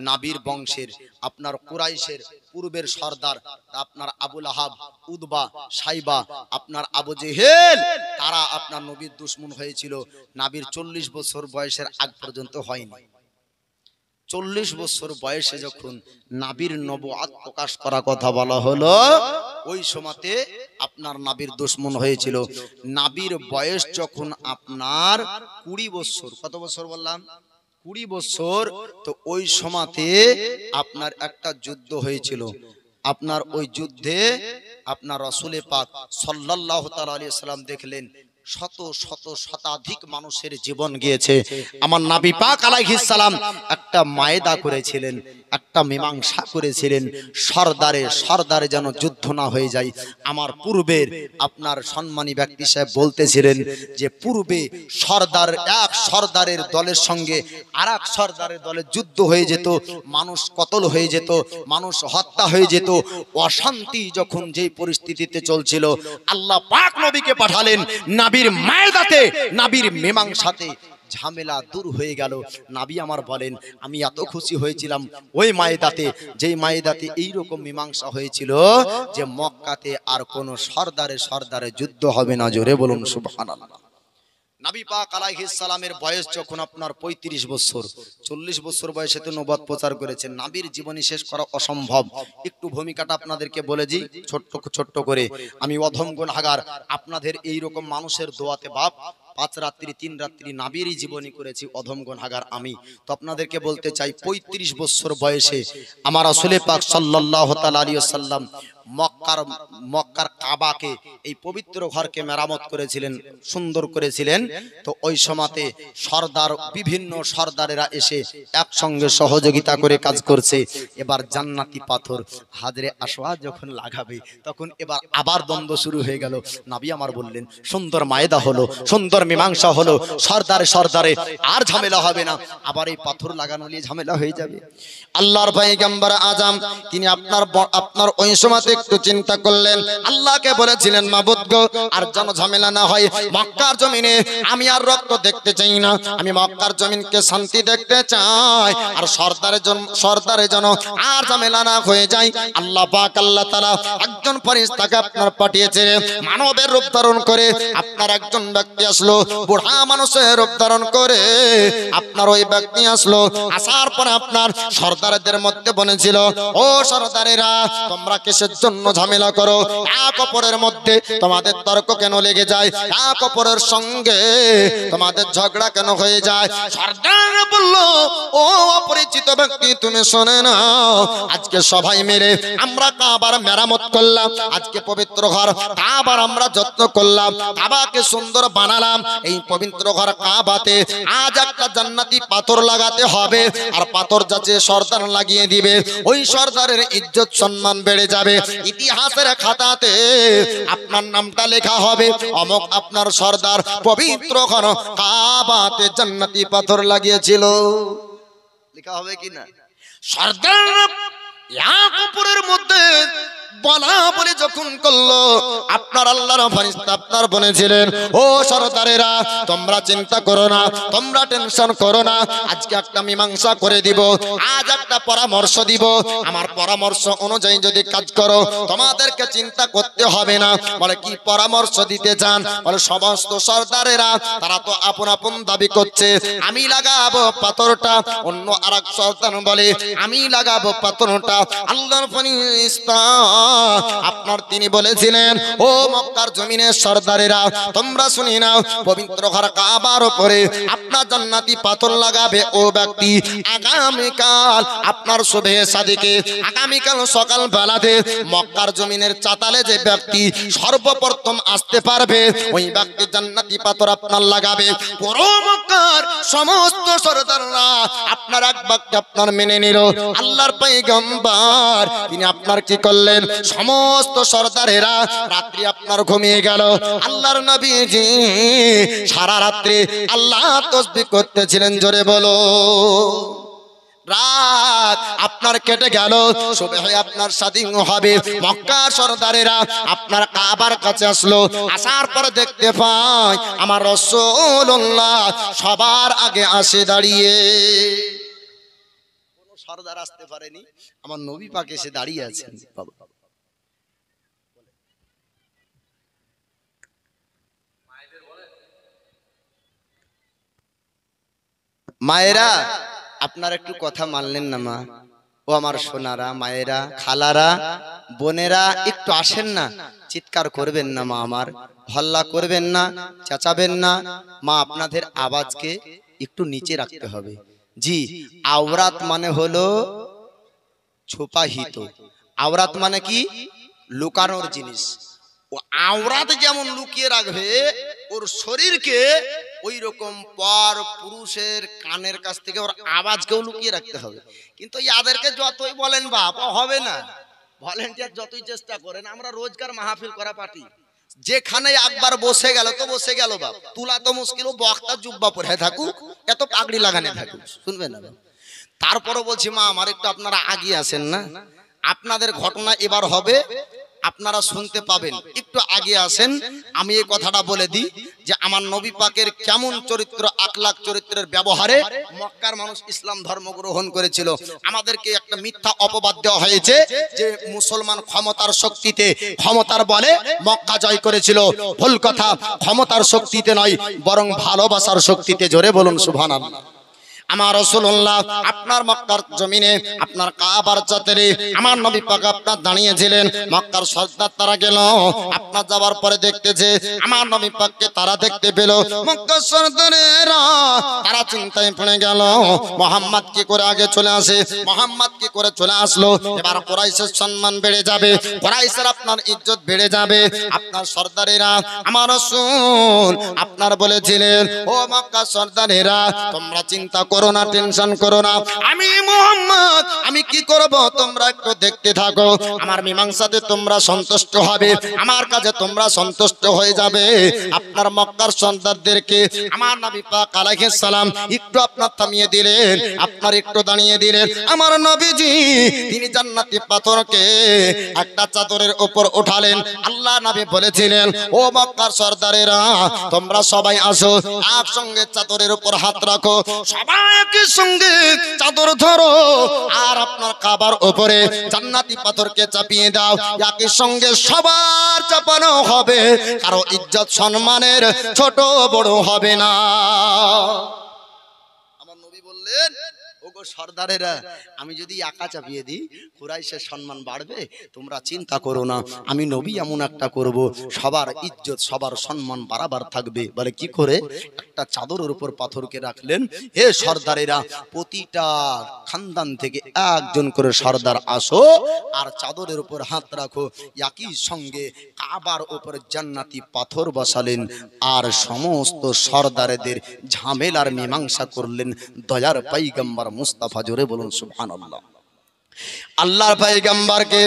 নবীর বংশের আপনার কুরাইশের পূর্বের সর্দার আপনার আবুল আহাব, উদবা, সাইবা, আপনার আবু জেহেল, তারা আপনার নবীর দুশমন হয়েছিল। নবীর 40 বছর বয়সের আগ পর্যন্ত হয়নি। 40 বছর বয়সে যখন নবীর নবুয়ত প্রকাশ করা কথা বলা হলো, ওই সময়তে আপনার নবীর দুশমন হয়েছিল। নবীর বয়স যখন আপনার 20 বছর, কত বছর বললাম? 20 বছর। তো ওই সময়তে আপনার একটা যুদ্ধ হয়েছিল। আপনার ওই যুদ্ধে আপনার রাসূল পাক সাল্লাল্লাহু তাআলা আলাইহি সাল্লাম দেখলেন শত শত শতাধিক মানুষের জীবন গিয়েছে। আমার নবী পাক আলাইহিস সালাম একটা মায়দা করেছিলেন, একটা মীমাংসা করেছিলেন, সরদারে যেন যুদ্ধ না হয়ে যায়। আমার পূর্বের আপনার সম্মানী ব্যক্তি সাহেব বলতেছিলেন যে পূর্বে এক সরদারের দলের সঙ্গে আরেক সরদারের দলের যুদ্ধ হয়ে যেত, মানুষ কতল হয়ে যেত, মানুষ হত্যা হয়ে যেত। অশান্তি যখন যেই পরিস্থিতিতে চলছিল, আল্লাহ পাক নবীকে পাঠালেন নবীর মায়দাতে, নবীর মীমাংসাতে ঝামেলা দূর হয়ে গেল। নবী আমার বলেন, আমি এত খুশি হয়েছিলাম ওই মায়দাতে, যেই মায়দাতে এইরকম মীমাংসা হয়েছিল যে মক্কাতে আর কোন সরদারে যুদ্ধ হবে না। জোরে বলুন সুবহানাল্লাহ। নবী পাক আলাইহিস সালামের বয়স যখন আপনার 35 বছর, 40 বছর বয়সে তো নবুয়ত প্রচার করেছেন। নবীর জীবনী শেষ করা অসম্ভব। একটু ভূমিকাটা আপনাদেরকে বলে দিই ছোট্ট করে। আমি অধম গুনাহগার, আপনাদের এই রকম মানুষের দোয়াতে বাপ 5 রাত্রি 3 রাত্রি নবীরই জীবনী করেছি, অধম গুনাহগার আমি। তো আপনাদেরকে বলতে চাই 35 বছর বয়সে আমার রাসূল পাক সাল্লাল্লাহু তাআলা আলাইহি ওয়াসাল্লাম মক্কার কাবাকে, এই পবিত্র ঘরকে মেরামত করেছিলেন, সুন্দর করেছিলেন। তো ওই সময়তে বিভিন্ন সরদারেরা এসে একসঙ্গে সহযোগিতা করে কাজ করছে। এবার জান্নাতি পাথর হাজরে আসওয়াদ যখন লাগাবে, তখন এবার আবার দ্বন্দ্ব শুরু হয়ে গেল। নবী আমার বললেন, সুন্দর মায়দা হলো, সুন্দর মীমাংসা হলো, সরদারে আর ঝামেলা হবে না, আবার এই পাথর লাগানো নিয়ে ঝামেলা হয়ে যাবে। আল্লাহর পয়গম্বর আজম তিনি আপনার ওই সময়তে একটু চিন্তা করলেন, আল্লাহকে বলেছিলেন, মাবুদ গো, আর যেন ঝামেলা না হয় মক্কার জমিনে। আমি আর রক্ত দেখতে চাই না, আমি মক্কার জমিনকে শান্তি দেখতে চাই। আর সরদারে যেন আর ঝামেলা না হয়ে যায়। আল্লাহ পাক আল্লাহ তাআলা একজন ফেরেশতাকে আপনার পাঠিয়েছে, মানবের রূপ ধারণ করে আপনার একজন ব্যক্তি আসলো, বুড়া মানুষের রূপ ধারণ করে আপনার ওই ব্যক্তি আসলো। আসার পরে আপনার সরদারদের মধ্যে বলেছিল, ও সরদারেরা, তোমরা কিসের জন্য ঝামেলা করো? এক অপরের মধ্যে তোমাদের তর্ক কেন লেগে যায়? এক অপরের সঙ্গে তোমাদের ঝগড়া কেন হয়ে যায়? সরদার বলল, ও অপরিচিত ব্যক্তি, তুমি শোনে না, আজকে সবাই মিলে আমরা কাবার মেরামত করলাম, আজকে পবিত্র ঘর কাবার আমরা যত্ন করলাম, কাবাকে সুন্দর বানালাম। এই পবিত্র ঘর কাবাতে আজ একটা জান্নাতি পাথর লাগাতে হবে, আর পাথর যাচ্ছে সরদার লাগিয়ে দিবে, ওই সরদারের ইজ্জত সম্মান বেড়ে যাবে। ইতিহাসের খাতাতে আপনার নামটা লেখা হবে, অমুক আপনার সরদার পবিত্র ঘর কাবাতে জান্নাতি পাথর লাগিয়েছিল। লেখা হবে কিনা? সরদার এক অপরের মধ্যে বলা বলে যখন করলো, আপনার আল্লাহর ফেরেশতা আপনার বলেছিলেন, ও সরদারেরা তোমরা চিন্তা করো না, তোমরা টেনশন করো না, আজকে একটা মীমাংসা করে দিব, আজ একটা পরামর্শ দিব, আমার পরামর্শ অনুযায়ী যদি কাজ করো তোমাদেরকে চিন্তা করতে হবে না। বলে কি পরামর্শ দিতে চান? বলে সমস্ত সরদারেরা তারা তো আপন আপন দাবি করছে, আমি লাগাবো পাথরটা, অন্য আরেক সরদার বলে আমি লাগাবো পাথরটা। আল্লাহর ফেরেশতা আপনার তিনি বলেছিলেন, ও মক্কার জমিনের সরদারেরা তোমরা শুনি নাও, পবিত্র ঘর কাবার উপরে আপনার জান্নাতি পাথর লাগাবে ও ব্যক্তি আগামীকাল আপনার শুভে সাদিকে, আগামীকাল সকাল বেলাতে মক্কার জমিনের চাতালে যে ব্যক্তি সর্বপ্রথম আসতে পারবে ওই ব্যক্তি জান্নাতি পাথর আপনার লাগাবে। পুরো মক্কার সমস্ত সরদাররা আপনার এক বাক্য আপনার মেনে নিল। আল্লাহর পয়গম্বর তিনি আপনার কি করলেন? সমস্ত সরদারেরা রাত্রি আপনার ঘুমিয়ে গেল। আল্লাহর নবীজি সারা রাত্রি আল্লাহ তাসবিহ করতেছিলেন, জোরে বলো। রাত আপনার কেটে গেল, সুবহে আপনার স্বাধীন হবে। মক্কার সরদারেরা আপনার কাবার কাছে আসলো, আসার পর দেখতে পায় আমার রাসূলুল্লাহ সবার আগে আসে দাঁড়িয়ে। কোন সরদার আসতে পারেনি, আমার নবী পাক এসে দাঁড়িয়ে আছেন। বাবা মায়েরা আপনার একটু কথা মানলেন না মা? ও আমার সোনারা, মায়েরা, খালারা, বোনেরা একটু আসেন না, চিৎকার করবেন না মা আমার, হল্লা করবেন না, চেঁচাবেন না মা। আপনাদের আওয়াজকে একটু নিচে রাখতে হবে। জি, আওরাত মানে হলো ছোপাহিত। আওরাত মানে কি? লুকানোর জিনিস। ও আওরাত যেমন লুকিয়ে রাখবে ওর শরীরকে, ওই রকম পর পুরুষের কানের কাছ থেকে ওর আওয়াজকেও লুকিয়ে রাখতে হবে। কিন্তু ইয়াদেরকে যতই বলেন বাপ হবে না, ভলেন্টিয়ার যতই চেষ্টা করেন, আমরা রোজগার মাহফিল করা পার্টি, যেখানে একবার বসে গেল তো বসে গেল বাপ, তুলা তো মুশকিল, বক্তা জুব্বা পরে থাকুক, এত পাগড়ি লাগানে থাকুক, শুনবেন না। তারপরও বলছি মা আমার একটু আপনারা আগিয়ে আসেন না, আপনাদের ঘটনা এবার হবে, আপনারা শুনতে পাবেন, একটু আগে আসেন। আমি এই কথাটা বলে দিই যে আমার নবী পাকের কেমন চরিত্র, আখলাক চরিত্রের ব্যবহারে মক্কার মানুষ ইসলাম ধর্ম গ্রহণ করেছিল। আমাদেরকে একটা মিথ্যা অপবাদ দেওয়া হয়েছে যে মুসলমান ক্ষমতার শক্তিতে, ক্ষমতার বলে মক্কা জয় করেছিল। ভুল কথা, ক্ষমতার শক্তিতে নয় বরং ভালোবাসার শক্তিতে। জোরে বলুন সুবহানাল্লাহ। আমার রাসূলুল্লাহ আপনার মক্কার জমিনে আপনার কাবার চত্বরে আমার নবী পাক আপনার দাঁড়িয়েছিলেন। মক্কার সরদার তারা গেল, আপনার যাওয়ার পরে দেখতেছে আমার নবী পাককে তারা দেখতে পেল। মক্কার সরদারেরা তারা চিন্তায় পড়ে গেল, মুহাম্মদ কি করে আগে চলে আসে, মুহাম্মদ কি করে চলে আসলো। এবার কুরাইশের সম্মান বেড়ে যাবে, কুরাইশের আপনার ইজ্জত বেড়ে যাবে। আপনার সরদারেরা আমার রাসূল আপনার বলেছিলেন, ও মক্কার সরদারেরা তোমরা চিন্তা করো না, টেনশন করো না, আমি মুহাম্মদ আমি কি করব তোমরা একটু দেখতে থাকো। আমার মীমাংসাতে তোমরা সন্তুষ্ট হবে, আমার কাছে তোমরা সন্তুষ্ট হয়ে যাবে। আপনার মক্কার সন্তানদেরকে আমার নবী পাক আলাইহিস সালাম একটু আপনার থামিয়ে দিলেন, আপনার একটু দাঁড়িয়ে দিলেন। আমার নবীজি তিনি জান্নাতি পাথরকে একটা চাদরের উপর উঠালেন। আল্লাহ নবী বলেছিলেন, ও মক্কার সরদারেরা তোমরা সবাই আসো, একসঙ্গে চাদরের উপর হাত রাখো, সবাই একই সঙ্গে চাদর ধরো, আর আপনার কাবার উপরে জান্নাতি পাথরকে চাপিয়ে দাও। একই সঙ্গে সবার চাপানো হবে, কারো ইজ্জত সম্মানের ছোট বড় হবে না। আমার নবী বললেন, ওগো সরদারেরা আমি যদি একা চাপিয়ে দিই কুরাইশের সম্মান বাড়বে, তোমরা চিন্তা করো না, আমি নবী এমন একটা করব সবার ইজ্জত সবার সম্মান বাড়াবার থাকবে। বলে কি করে? একটা চাদরের উপর পাথরকে রাখলেন। হে সরদারেরা প্রতিটা খানদান থেকে একজন করে সরদার আসো আর চাদরের উপর হাত রাখো। একই সঙ্গে কাবার উপর জান্নাতি পাথর বসালেন আর সমস্ত সরদারদের ঝামেলার মীমাংসা করলেন দয়ার পয়গম্বর মুস্তাফা। জোরে বলুন সুবহানাল্লাহ। আল্লাহর পয়গম্বরকে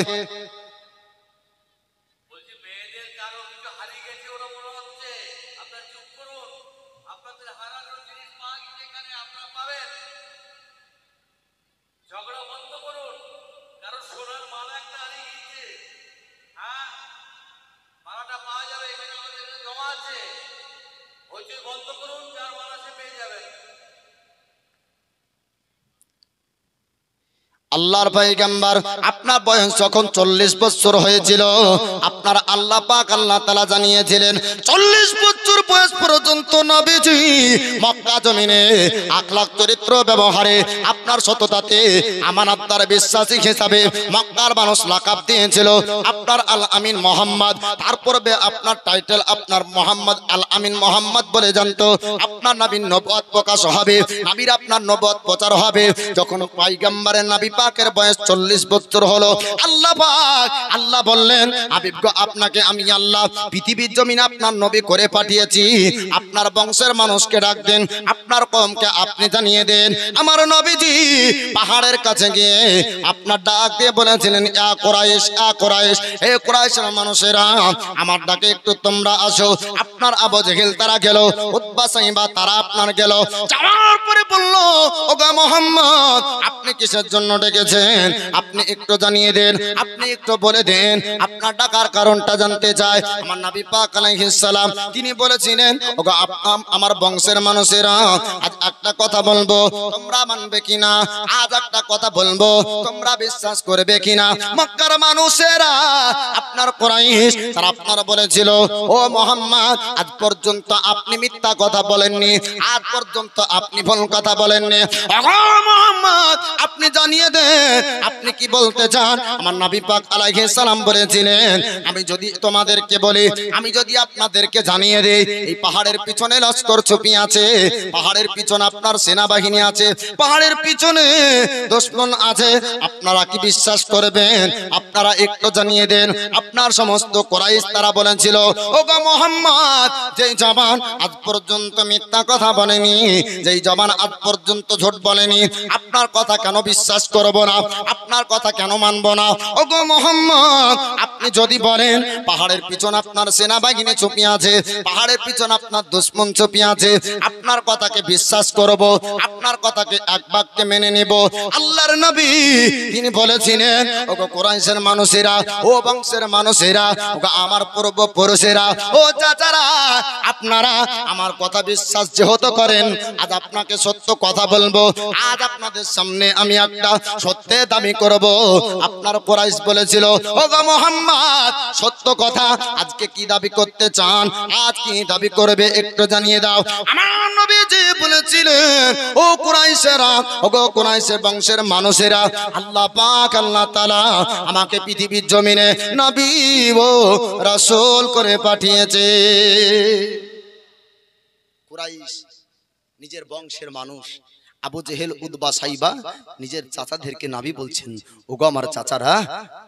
আল্লাহর পয়গম্বর আপনার বয়স যখন 40 বছর হয়েছিল, আপনার আল্লাহ পাক আল্লাহ তাআলা জানিয়েছিলেন 40 বছর বয়স পর্যন্ত নবীজি মক্কা জমিনে আখলাক চরিত্র ব্যবহারে আপনার সততাতে আমানতদার বিশ্বাসী হিসাবে মক্কার মানুষ লাকাব দিয়েছিল আপনার আল আমিন মোহাম্মদ। তারপরে আপনার টাইটেল আপনার মোহাম্মদ আল আমিন মোহাম্মদ বলে জানতো। আপনার নবীর নবুয়ত প্রকাশ হবে, নবীর আপনার নবুয়ত প্রচার হবে। যখন পয়গম্বরের নবী পাকের বয়স 40 বছর হলো, আল্লাহ পাক আল্লাহ বললেন হাবিব গো আপনাকে আমি আল্লাহ পৃথিবীর জমিনে আপনার নবী করে পাঠিয়েছি। আপনার বংশের মানুষকে ডাক দেন, আপনার কওমকে আপনি জানিয়ে দেন। আমার নবীজি পাহাড়ের কাছে গিয়ে আপনার ডাক দিয়ে বলেছিলেন ইয়া কুরাইশ, ইয়া কুরাইশ, হে কুরাইশের মানুষেরা আমার ডাকে একটু তোমরা আসো। আপনার আবু জেহেল তারা গেল, উতবা সাইবা তারা আপনার গেল। যাওয়ার পরে বলল ওগো মুহাম্মদ আপনি কিসের জন্য ডেকেছেন আপনি একটু জানিয়ে দেন, আপনি একটু বলে দেন, আপনার ডাকার কারণটা জানতে চাই। আমার নবী পাক আলাইহিস সালাম তিনি বলেছিলেন ওগো আমার বংশের মানুষেরা আজ একটা কথা বলবো তোমরা মানবে কিনা, আজ একটা কথা বলবো তোমরা বিশ্বাস করবে কিনা। মক্কার মানুষেরা আপনার কুরাইশ তারা আপনারা বলেছিল ও মুহাম্মদ আজ পর্যন্ত আপনি মিথ্যা কথা বলেননি, আজ পর্যন্ত আপনি ভুল কথা বলেননি। ওগো মুহাম্মদ আপনি জানিয়ে দেন আপনি কি বলতে চান। আমার নবী পাক আলাইহিস সালাম বলেছিলেন আমি যদি তোমাদেরকে বলি, আমি যদি আপনাদেরকে জানিয়ে দেই এই পাহাড়ের পিছনে লস্কর ছুপি আছে, পাহাড়ের পিছনে আপনার সেনাবাহিনী আছে, পাহাড়ের পিছনে দুশমন আছে, আপনারা কি বিশ্বাস করবেন? আপনারা একটু জানিয়ে দেন। আপনার সমস্ত কুরাইশ তারা বলেছিল ওগো মুহাম্মদ যেই জবান আজ পর্যন্ত মিথ্যা কথা বলেনি, যেই জবান আজ পর্যন্ত ঝুট বলেনি, আপনার কথা কেন বিশ্বাস করব না, আপনার কথা কেন মানব না? ওগো মুহাম্মদ আপনি যদি বলেন পাহাড়ের পিছনে আপনার সেনাবাহিনী ছুপি আছে, পাহাড়ের পিছনে আপনার দুশমন ছুপি আছে, আপনার কথাকে বিশ্বাস করব, আপনার কথাকে এক বাক্যে মেনে নেব। আল্লাহর নবী তিনি বলেছিলেন ওগো কুরাইশের মানুষেরা, ও বংশের মানুষেরা, ওগো আমার পূর্বপুরুষেরা, ও চাচারা, আপনারা আমার কথা বিশ্বাস যেহেতু করেন আজ আপনাকে সত্য কথা বলবো। আজ আপনাদের সামনে আমি একটা সত্যের দাবি করব। আপনার কুরাইশ বলেছিল ওগো মুহাম্মদ সত্য কথা, আজকে কি দাবি করতে চান, আজ কি দাবি করবে একটু জানিয়ে দাও। আমার নবীজি বলেছিলেন ও কুরাইশেরা, ওগো কুরাইশের বংশের মানুষেরা, আল্লাহ পাক আল্লাহ তাআলা আমাকে পৃথিবীর জমিনে নবী ও রাসূল করে পাঠিয়েছে। কুরাইশ নিজের বংশের মানুষ, আবু জেহেল উতবা সাইবা নিজের চাচাদেরকে নবী বলছেন ওগো আমার চাচারা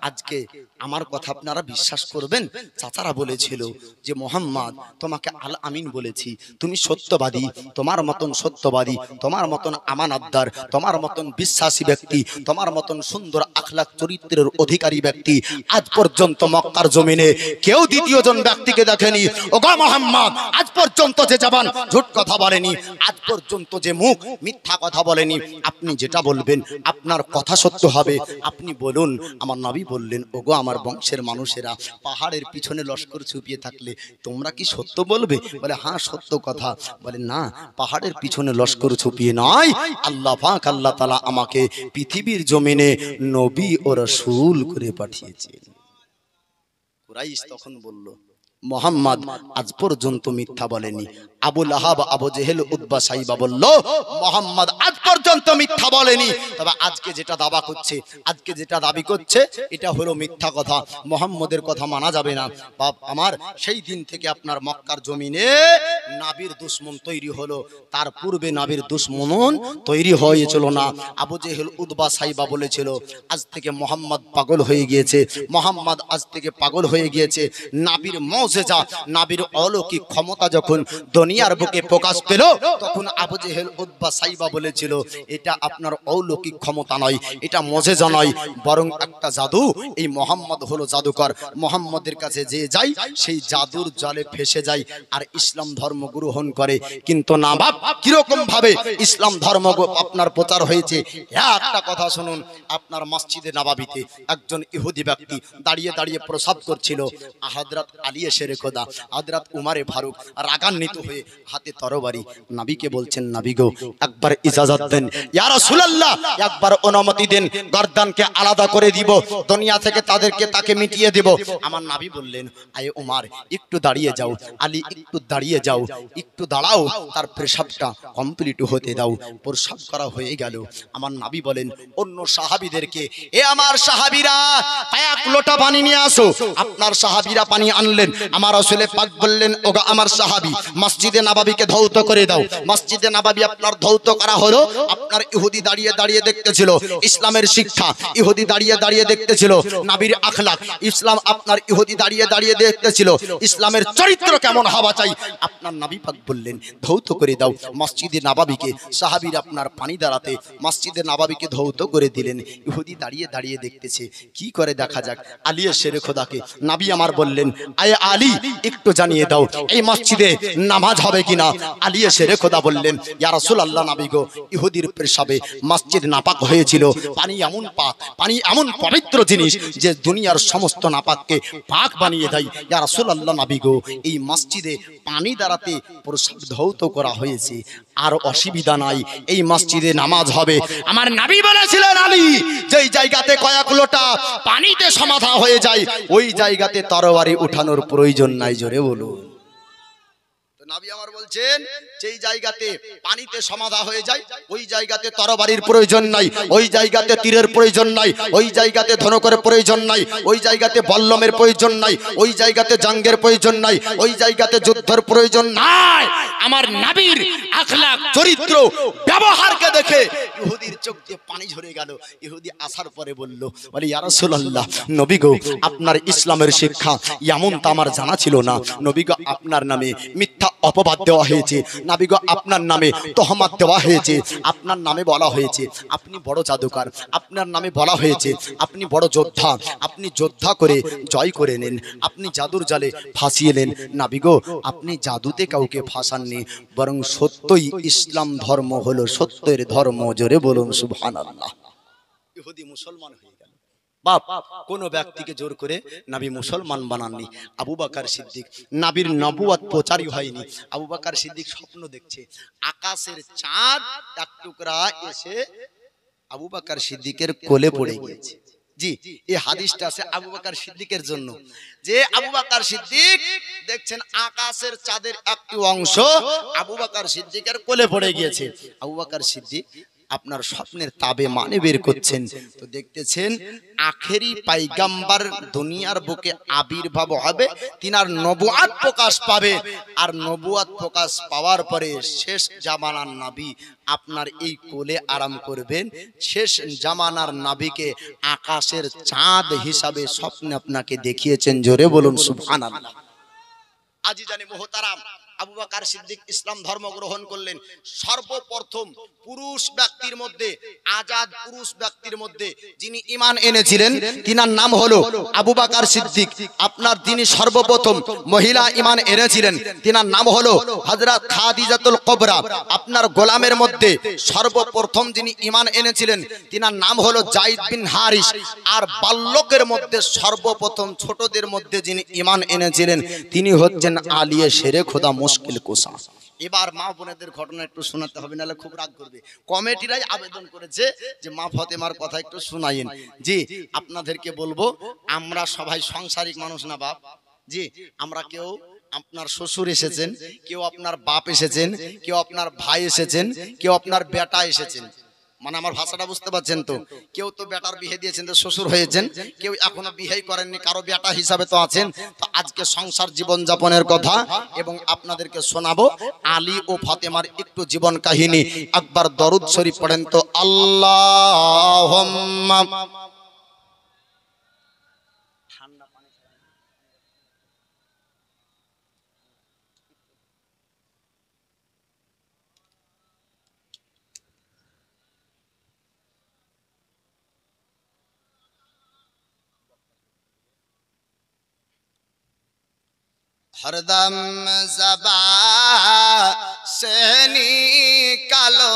আজকে আমার কথা আপনারা বিশ্বাস করবেন। চাচারা বলেছিল যে মুহাম্মদ তোমাকে আল আমিন বলেছি, তুমি সত্যবাদী, তোমার মতন সত্যবাদী, তোমার মতন আমানতদার, তোমার মতন বিশ্বাসী ব্যক্তি, তোমার মতন সুন্দর আখলাক চরিত্রের অধিকারী ব্যক্তি আজ পর্যন্ত মক্কার জমিনে কেউ দ্বিতীয় জন ব্যক্তিকে দেখেনি। ওগো মুহাম্মদ আজ পর্যন্ত যে জবান ঝুট কথা বলেনি, আজ পর্যন্ত যে মুখ মিথ্যা কথা বলেনি, আপনি যেটা বলবেন আপনার কথা সত্য হবে, আপনি বলুন। আমার নবী বললেন ওগো আমার বংশের মানুষেরা, পাহাড়ের পিছনে লস্কর ছুপিয়ে থাকলে তোমরা কি সত্য বলবে? বলে হ্যাঁ সত্য কথা। বলে না, পাহাড়ের পিছনে লস্কর ছুপিয়ে নয়, আল্লাহ পাক আল্লাহ তাআলা আমাকে পৃথিবীর জমিনে নবী ও রাসূল করে পাঠিয়েছেন। কুরাইশ তখন বলল মুহাম্মদ আজ পর্যন্ত মিথ্যা বলেনি। আবু লাহাব, আবু জেহেল, উতবা সাইবা বলল মুহাম্মদ আজ পর্যন্ত মিথ্যা বলেনি, তবে আজকে যেটা দাবা করছে, আজকে যেটা দাবি করছে এটা হলো মিথ্যা কথা, মুহাম্মদের কথা মানা যাবে না। বাপ আমার সেই দিন থেকে আপনার মক্কার জমিনে নবীর দুশমন তৈরি হলো, তার পূর্বে নবীর দুশমন তৈরি হয়েছিল না। আবু জেহেল, উতবা সাইবা বলেছিল আজ থেকে মুহাম্মদ পাগল হয়ে গিয়েছে, মুহাম্মদ আজ থেকে পাগল হয়ে গিয়েছে। নবীর মুজিজা, নবীর অলৌকিক ক্ষমতা যখন দুনিয়ার বুকে প্রকাশ পেল তখন আবু জেহেল, উতবা সাইবা বলেছিল এটা আপনার অলৌকিক ক্ষমতা নয়, এটা মুজিজা নয়, বরং একটা জাদু। এই মুহাম্মদ হলো জাদুকর, মুহাম্মদের কাছে যে যায় সেই জাদুর জালে ফেসে যায় আর ইসলাম ধর্ম গ্রহণ করে। কিন্তু না বাপ, কিরকম ভাবে ইসলাম ধর্ম আপনার প্রচার হয়েছে একটা কথা শুনুন। আপনার মসজিদে নববীতে একজন ইহুদি ব্যক্তি দাঁড়িয়ে দাঁড়িয়ে প্রসাব করছিল, হযরত আলী এসে শেরে খোদা হযরত উমারে ফারুক রাগান্বিত হয়ে হাতে তরবারি নবীকে বলছেন, নবী গো একবার ইজাজত দেন, ইয়া রাসূলুল্লাহ একবার অনুমতি দেন, গর্দানকে আলাদা করে দিব, দুনিয়া থেকে তাকে মিটিয়ে দেব। আমার নবী বললেন, আয়ে উমার একটু দাঁড়িয়ে যাও, আলী একটু দাঁড়িয়ে যাও, একটু দাঁড়াও, তার পেশাবটা কমপ্লিট হতে দাও। প্রসাব করা হয়ে গেল। আমার নবী বলেন অন্য সাহাবীদেরকে, এ আমার সাহাবীরা এক লোটা পানি নিয়ে আসো। আপনার সাহাবীরা পানি আনলেন। আমার রাসূল পাক বললেন, ওগো আমার সাহাবী মসজিদে নববীকে ধৌত করে দাও। মসজিদে নববী আপনার ধৌত করা হলো। আপনার ইহুদি দাঁড়িয়ে দাঁড়িয়ে দেখতেছিল ইসলামের শিক্ষা, ইহুদি দাঁড়িয়ে দাঁড়িয়ে দেখতেছিল নবীর আখলাক, ইসলাম আপনার ইহুদি দাঁড়িয়ে দাঁড়িয়ে দেখতেছিল ইসলামের চরিত্র কেমন হওয়া চাই। আপনার নবী পাক বললেন ধৌত করে দাও মসজিদে নববীকে। সাহাবীরা আপনার পানি দাঁড়াতে মসজিদে নববীকে ধৌত করে দিলেন। ইহুদি দাঁড়িয়ে দাঁড়িয়ে দেখতেছে, কি করে দেখা যাক আলী শেরে খোদাকে। নবী আমার বললেন, আয়ে আলী একটু জানিয়ে দাও এই মসজিদে নামাজ হবে কিনা। আলী শেরে খোদা বললেন, ইয়া রাসূলুল্লাহ নবী গো ইহুদির পেশাবে মসজিদ নাপাক হয়েছিল। পানি এমন পাক, পানি এমন পবিত্র জিনিস যে দুনিয়ার সমস্ত নাপাককে পাক বানিয়ে দেয়। ইয়া রাসূলুল্লাহ নবী গো এই মসজিদে পানি দ্বারাতে প্রসাব ধৌত করা হয়েছে, আর অসুবিধা নাই, এই মসজিদে নামাজ হবে। আমার নবী বলেছিলেন, আলী যেই জায়গাতে কয়েক লোটা পানিতে সমাধা হয়ে যায় ওই জায়গাতে তরবারি উঠানোর প্রয়োজন নাই। জোরে বলুন। নবী আমার বলছেন যেই জায়গাতে পানিতে সমাধা হয়ে যায় ওই জায়গাতে তরবারির প্রয়োজন নাই, ওই জায়গাতে তীরের প্রয়োজন নাই, ওই জায়গাতে ধনুকের প্রয়োজন নাই, ওই জায়গাতে বল্লমের প্রয়োজন নাই, ওই জায়গাতে জাঙ্গের প্রয়োজন নাই, ওই জায়গাতে যুদ্ধের প্রয়োজন নাই। আমার নবীর আখলাক চরিত্র ব্যবহারকে দেখে ইহুদির চোখ দিয়ে পানি ঝরে গেল। ইহুদি আসার পরে বলল, বলে ইয়া রাসূলুল্লাহ নবী গো আপনার ইসলামের শিক্ষা এমন তা আমার জানা ছিল না। নবী গো আপনার নামে মিথ্যা অপবাদ দেওয়া হয়েছে, নবী গো আপনার নামে তহমত দেওয়া হয়েছে, আপনার নামে বলা হয়েছে আপনি বড় জাদুকর, আপনার নামে বলা হয়েছে আপনি বড় যোদ্ধা, আপনি যোদ্ধা করে জয় করে নেন, আপনি জাদুর জালে ফাঁসিয়ে নেন। নবী গো আপনি জাদুতে কাউকে ফাঁসাননি, বরং সত্যই ইসলাম ধর্ম হলো সত্যের ধর্ম। জোরে বলুন সুবহানাল্লাহ। ইহুদি মুসলমান হয়ে গেল। বাপ কোন ব্যক্তিকে জোর করে নবী মুসলমান বানাননি। আবু বকর সিদ্দিক নবীর নবুয়ত প্রচারই হয়নি। আবু বকর সিদ্দিক স্বপ্ন দেখছে আকাশের চাঁদ এক টুকরা এসে আবু বকর সিদ্দিকের কোলে পড়ে গিয়েছে। জি এই হাদিসটা আছে আবু বকর সিদ্দিকের জন্য, যে আবু বকর সিদ্দিক দেখছেন আকাশের চাঁদের একটি অংশ আবু বকর সিদ্দিকের কোলে পড়ে গিয়েছে। আবু বকর সিদ্দিক আপনার স্বপ্নের তাবে মানে বের করছেন, তো দেখতেছেন আখেরি পয়গম্বর দুনিয়ার বুকে আবির্ভাব হবে, তিনার নবুয়ত প্রকাশ পাবে, আর নবুয়ত প্রকাশ পাওয়ার পরে শেষ জামানার নবী আপনার এই কোলে আরাম করবেন। শেষ জামানার নবীকে আকাশের চাঁদ হিসাবে স্বপ্নে আপনাকে দেখিয়েছেন। জোরে বলুন সুবহানাল্লাহ। আজি জানি মুহতারাম আবু বকর সিদ্দিক ইসলাম ধর্ম গ্রহণ করলেন। সর্বপ্রথম পুরুষ ব্যক্তির মধ্যে, আজাদ পুরুষ ব্যক্তির মধ্যে যিনি ঈমান এনেছিলেন তিনার নাম হলো আবু বকর সিদ্দিক। আপনার যিনি সর্বপ্রথম মহিলা ঈমান এনেছিলেন তিনার নাম হলো হযরত খাদিজাতুল কুবরা। আপনার গোলামের মধ্যে সর্বপ্রথম যিনি ঈমান এনেছিলেন তিনার নাম হলো যায়েদ বিন হারিস। আর বাল্যকের মধ্যে সর্বপ্রথম ছোটদের মধ্যে যিনি ঈমান এনেছিলেন তিনি হচ্ছেন আলী শেরে খোদা মুশকিল কুশা। এবার মা বোনেদের ঘটনা একটু শোনাতে হবে, নাহলে খুব রাগ করবে। কমিটিরাই আবেদন করেছে যে মা ফাতেমার কথা একটু শোনায়েন। জি আপনাদেরকে বলবো আমরা সবাই সাংসারিক মানুষ না বাপ। জি আমরা কেউ আপনার শ্বশুর এসেছেন, কেউ আপনার বাপ এসেছেন, কেউ আপনার ভাই এসেছেন, কেউ আপনার বেটা এসেছেন। মানে আমার ভাষাটা বুঝতে পারছেন তো? কেউ তো বেটার বিয়ে দিয়েছেন তো শ্বশুর হয়েছেন, কেউ এখনো বিয়ে করেননি, কারো বেটা হিসাবে তো আছেন। তো আজকে সংসার জীবন যাপনের কথা এবং আপনাদেরকে শোনাবো আলী ও ফাতেমার একটু জীবন কাহিনী। একবার দরুদ শরীফ পড়েন তো, আল্লাহুম্মা हरदम ज़बान से निकालो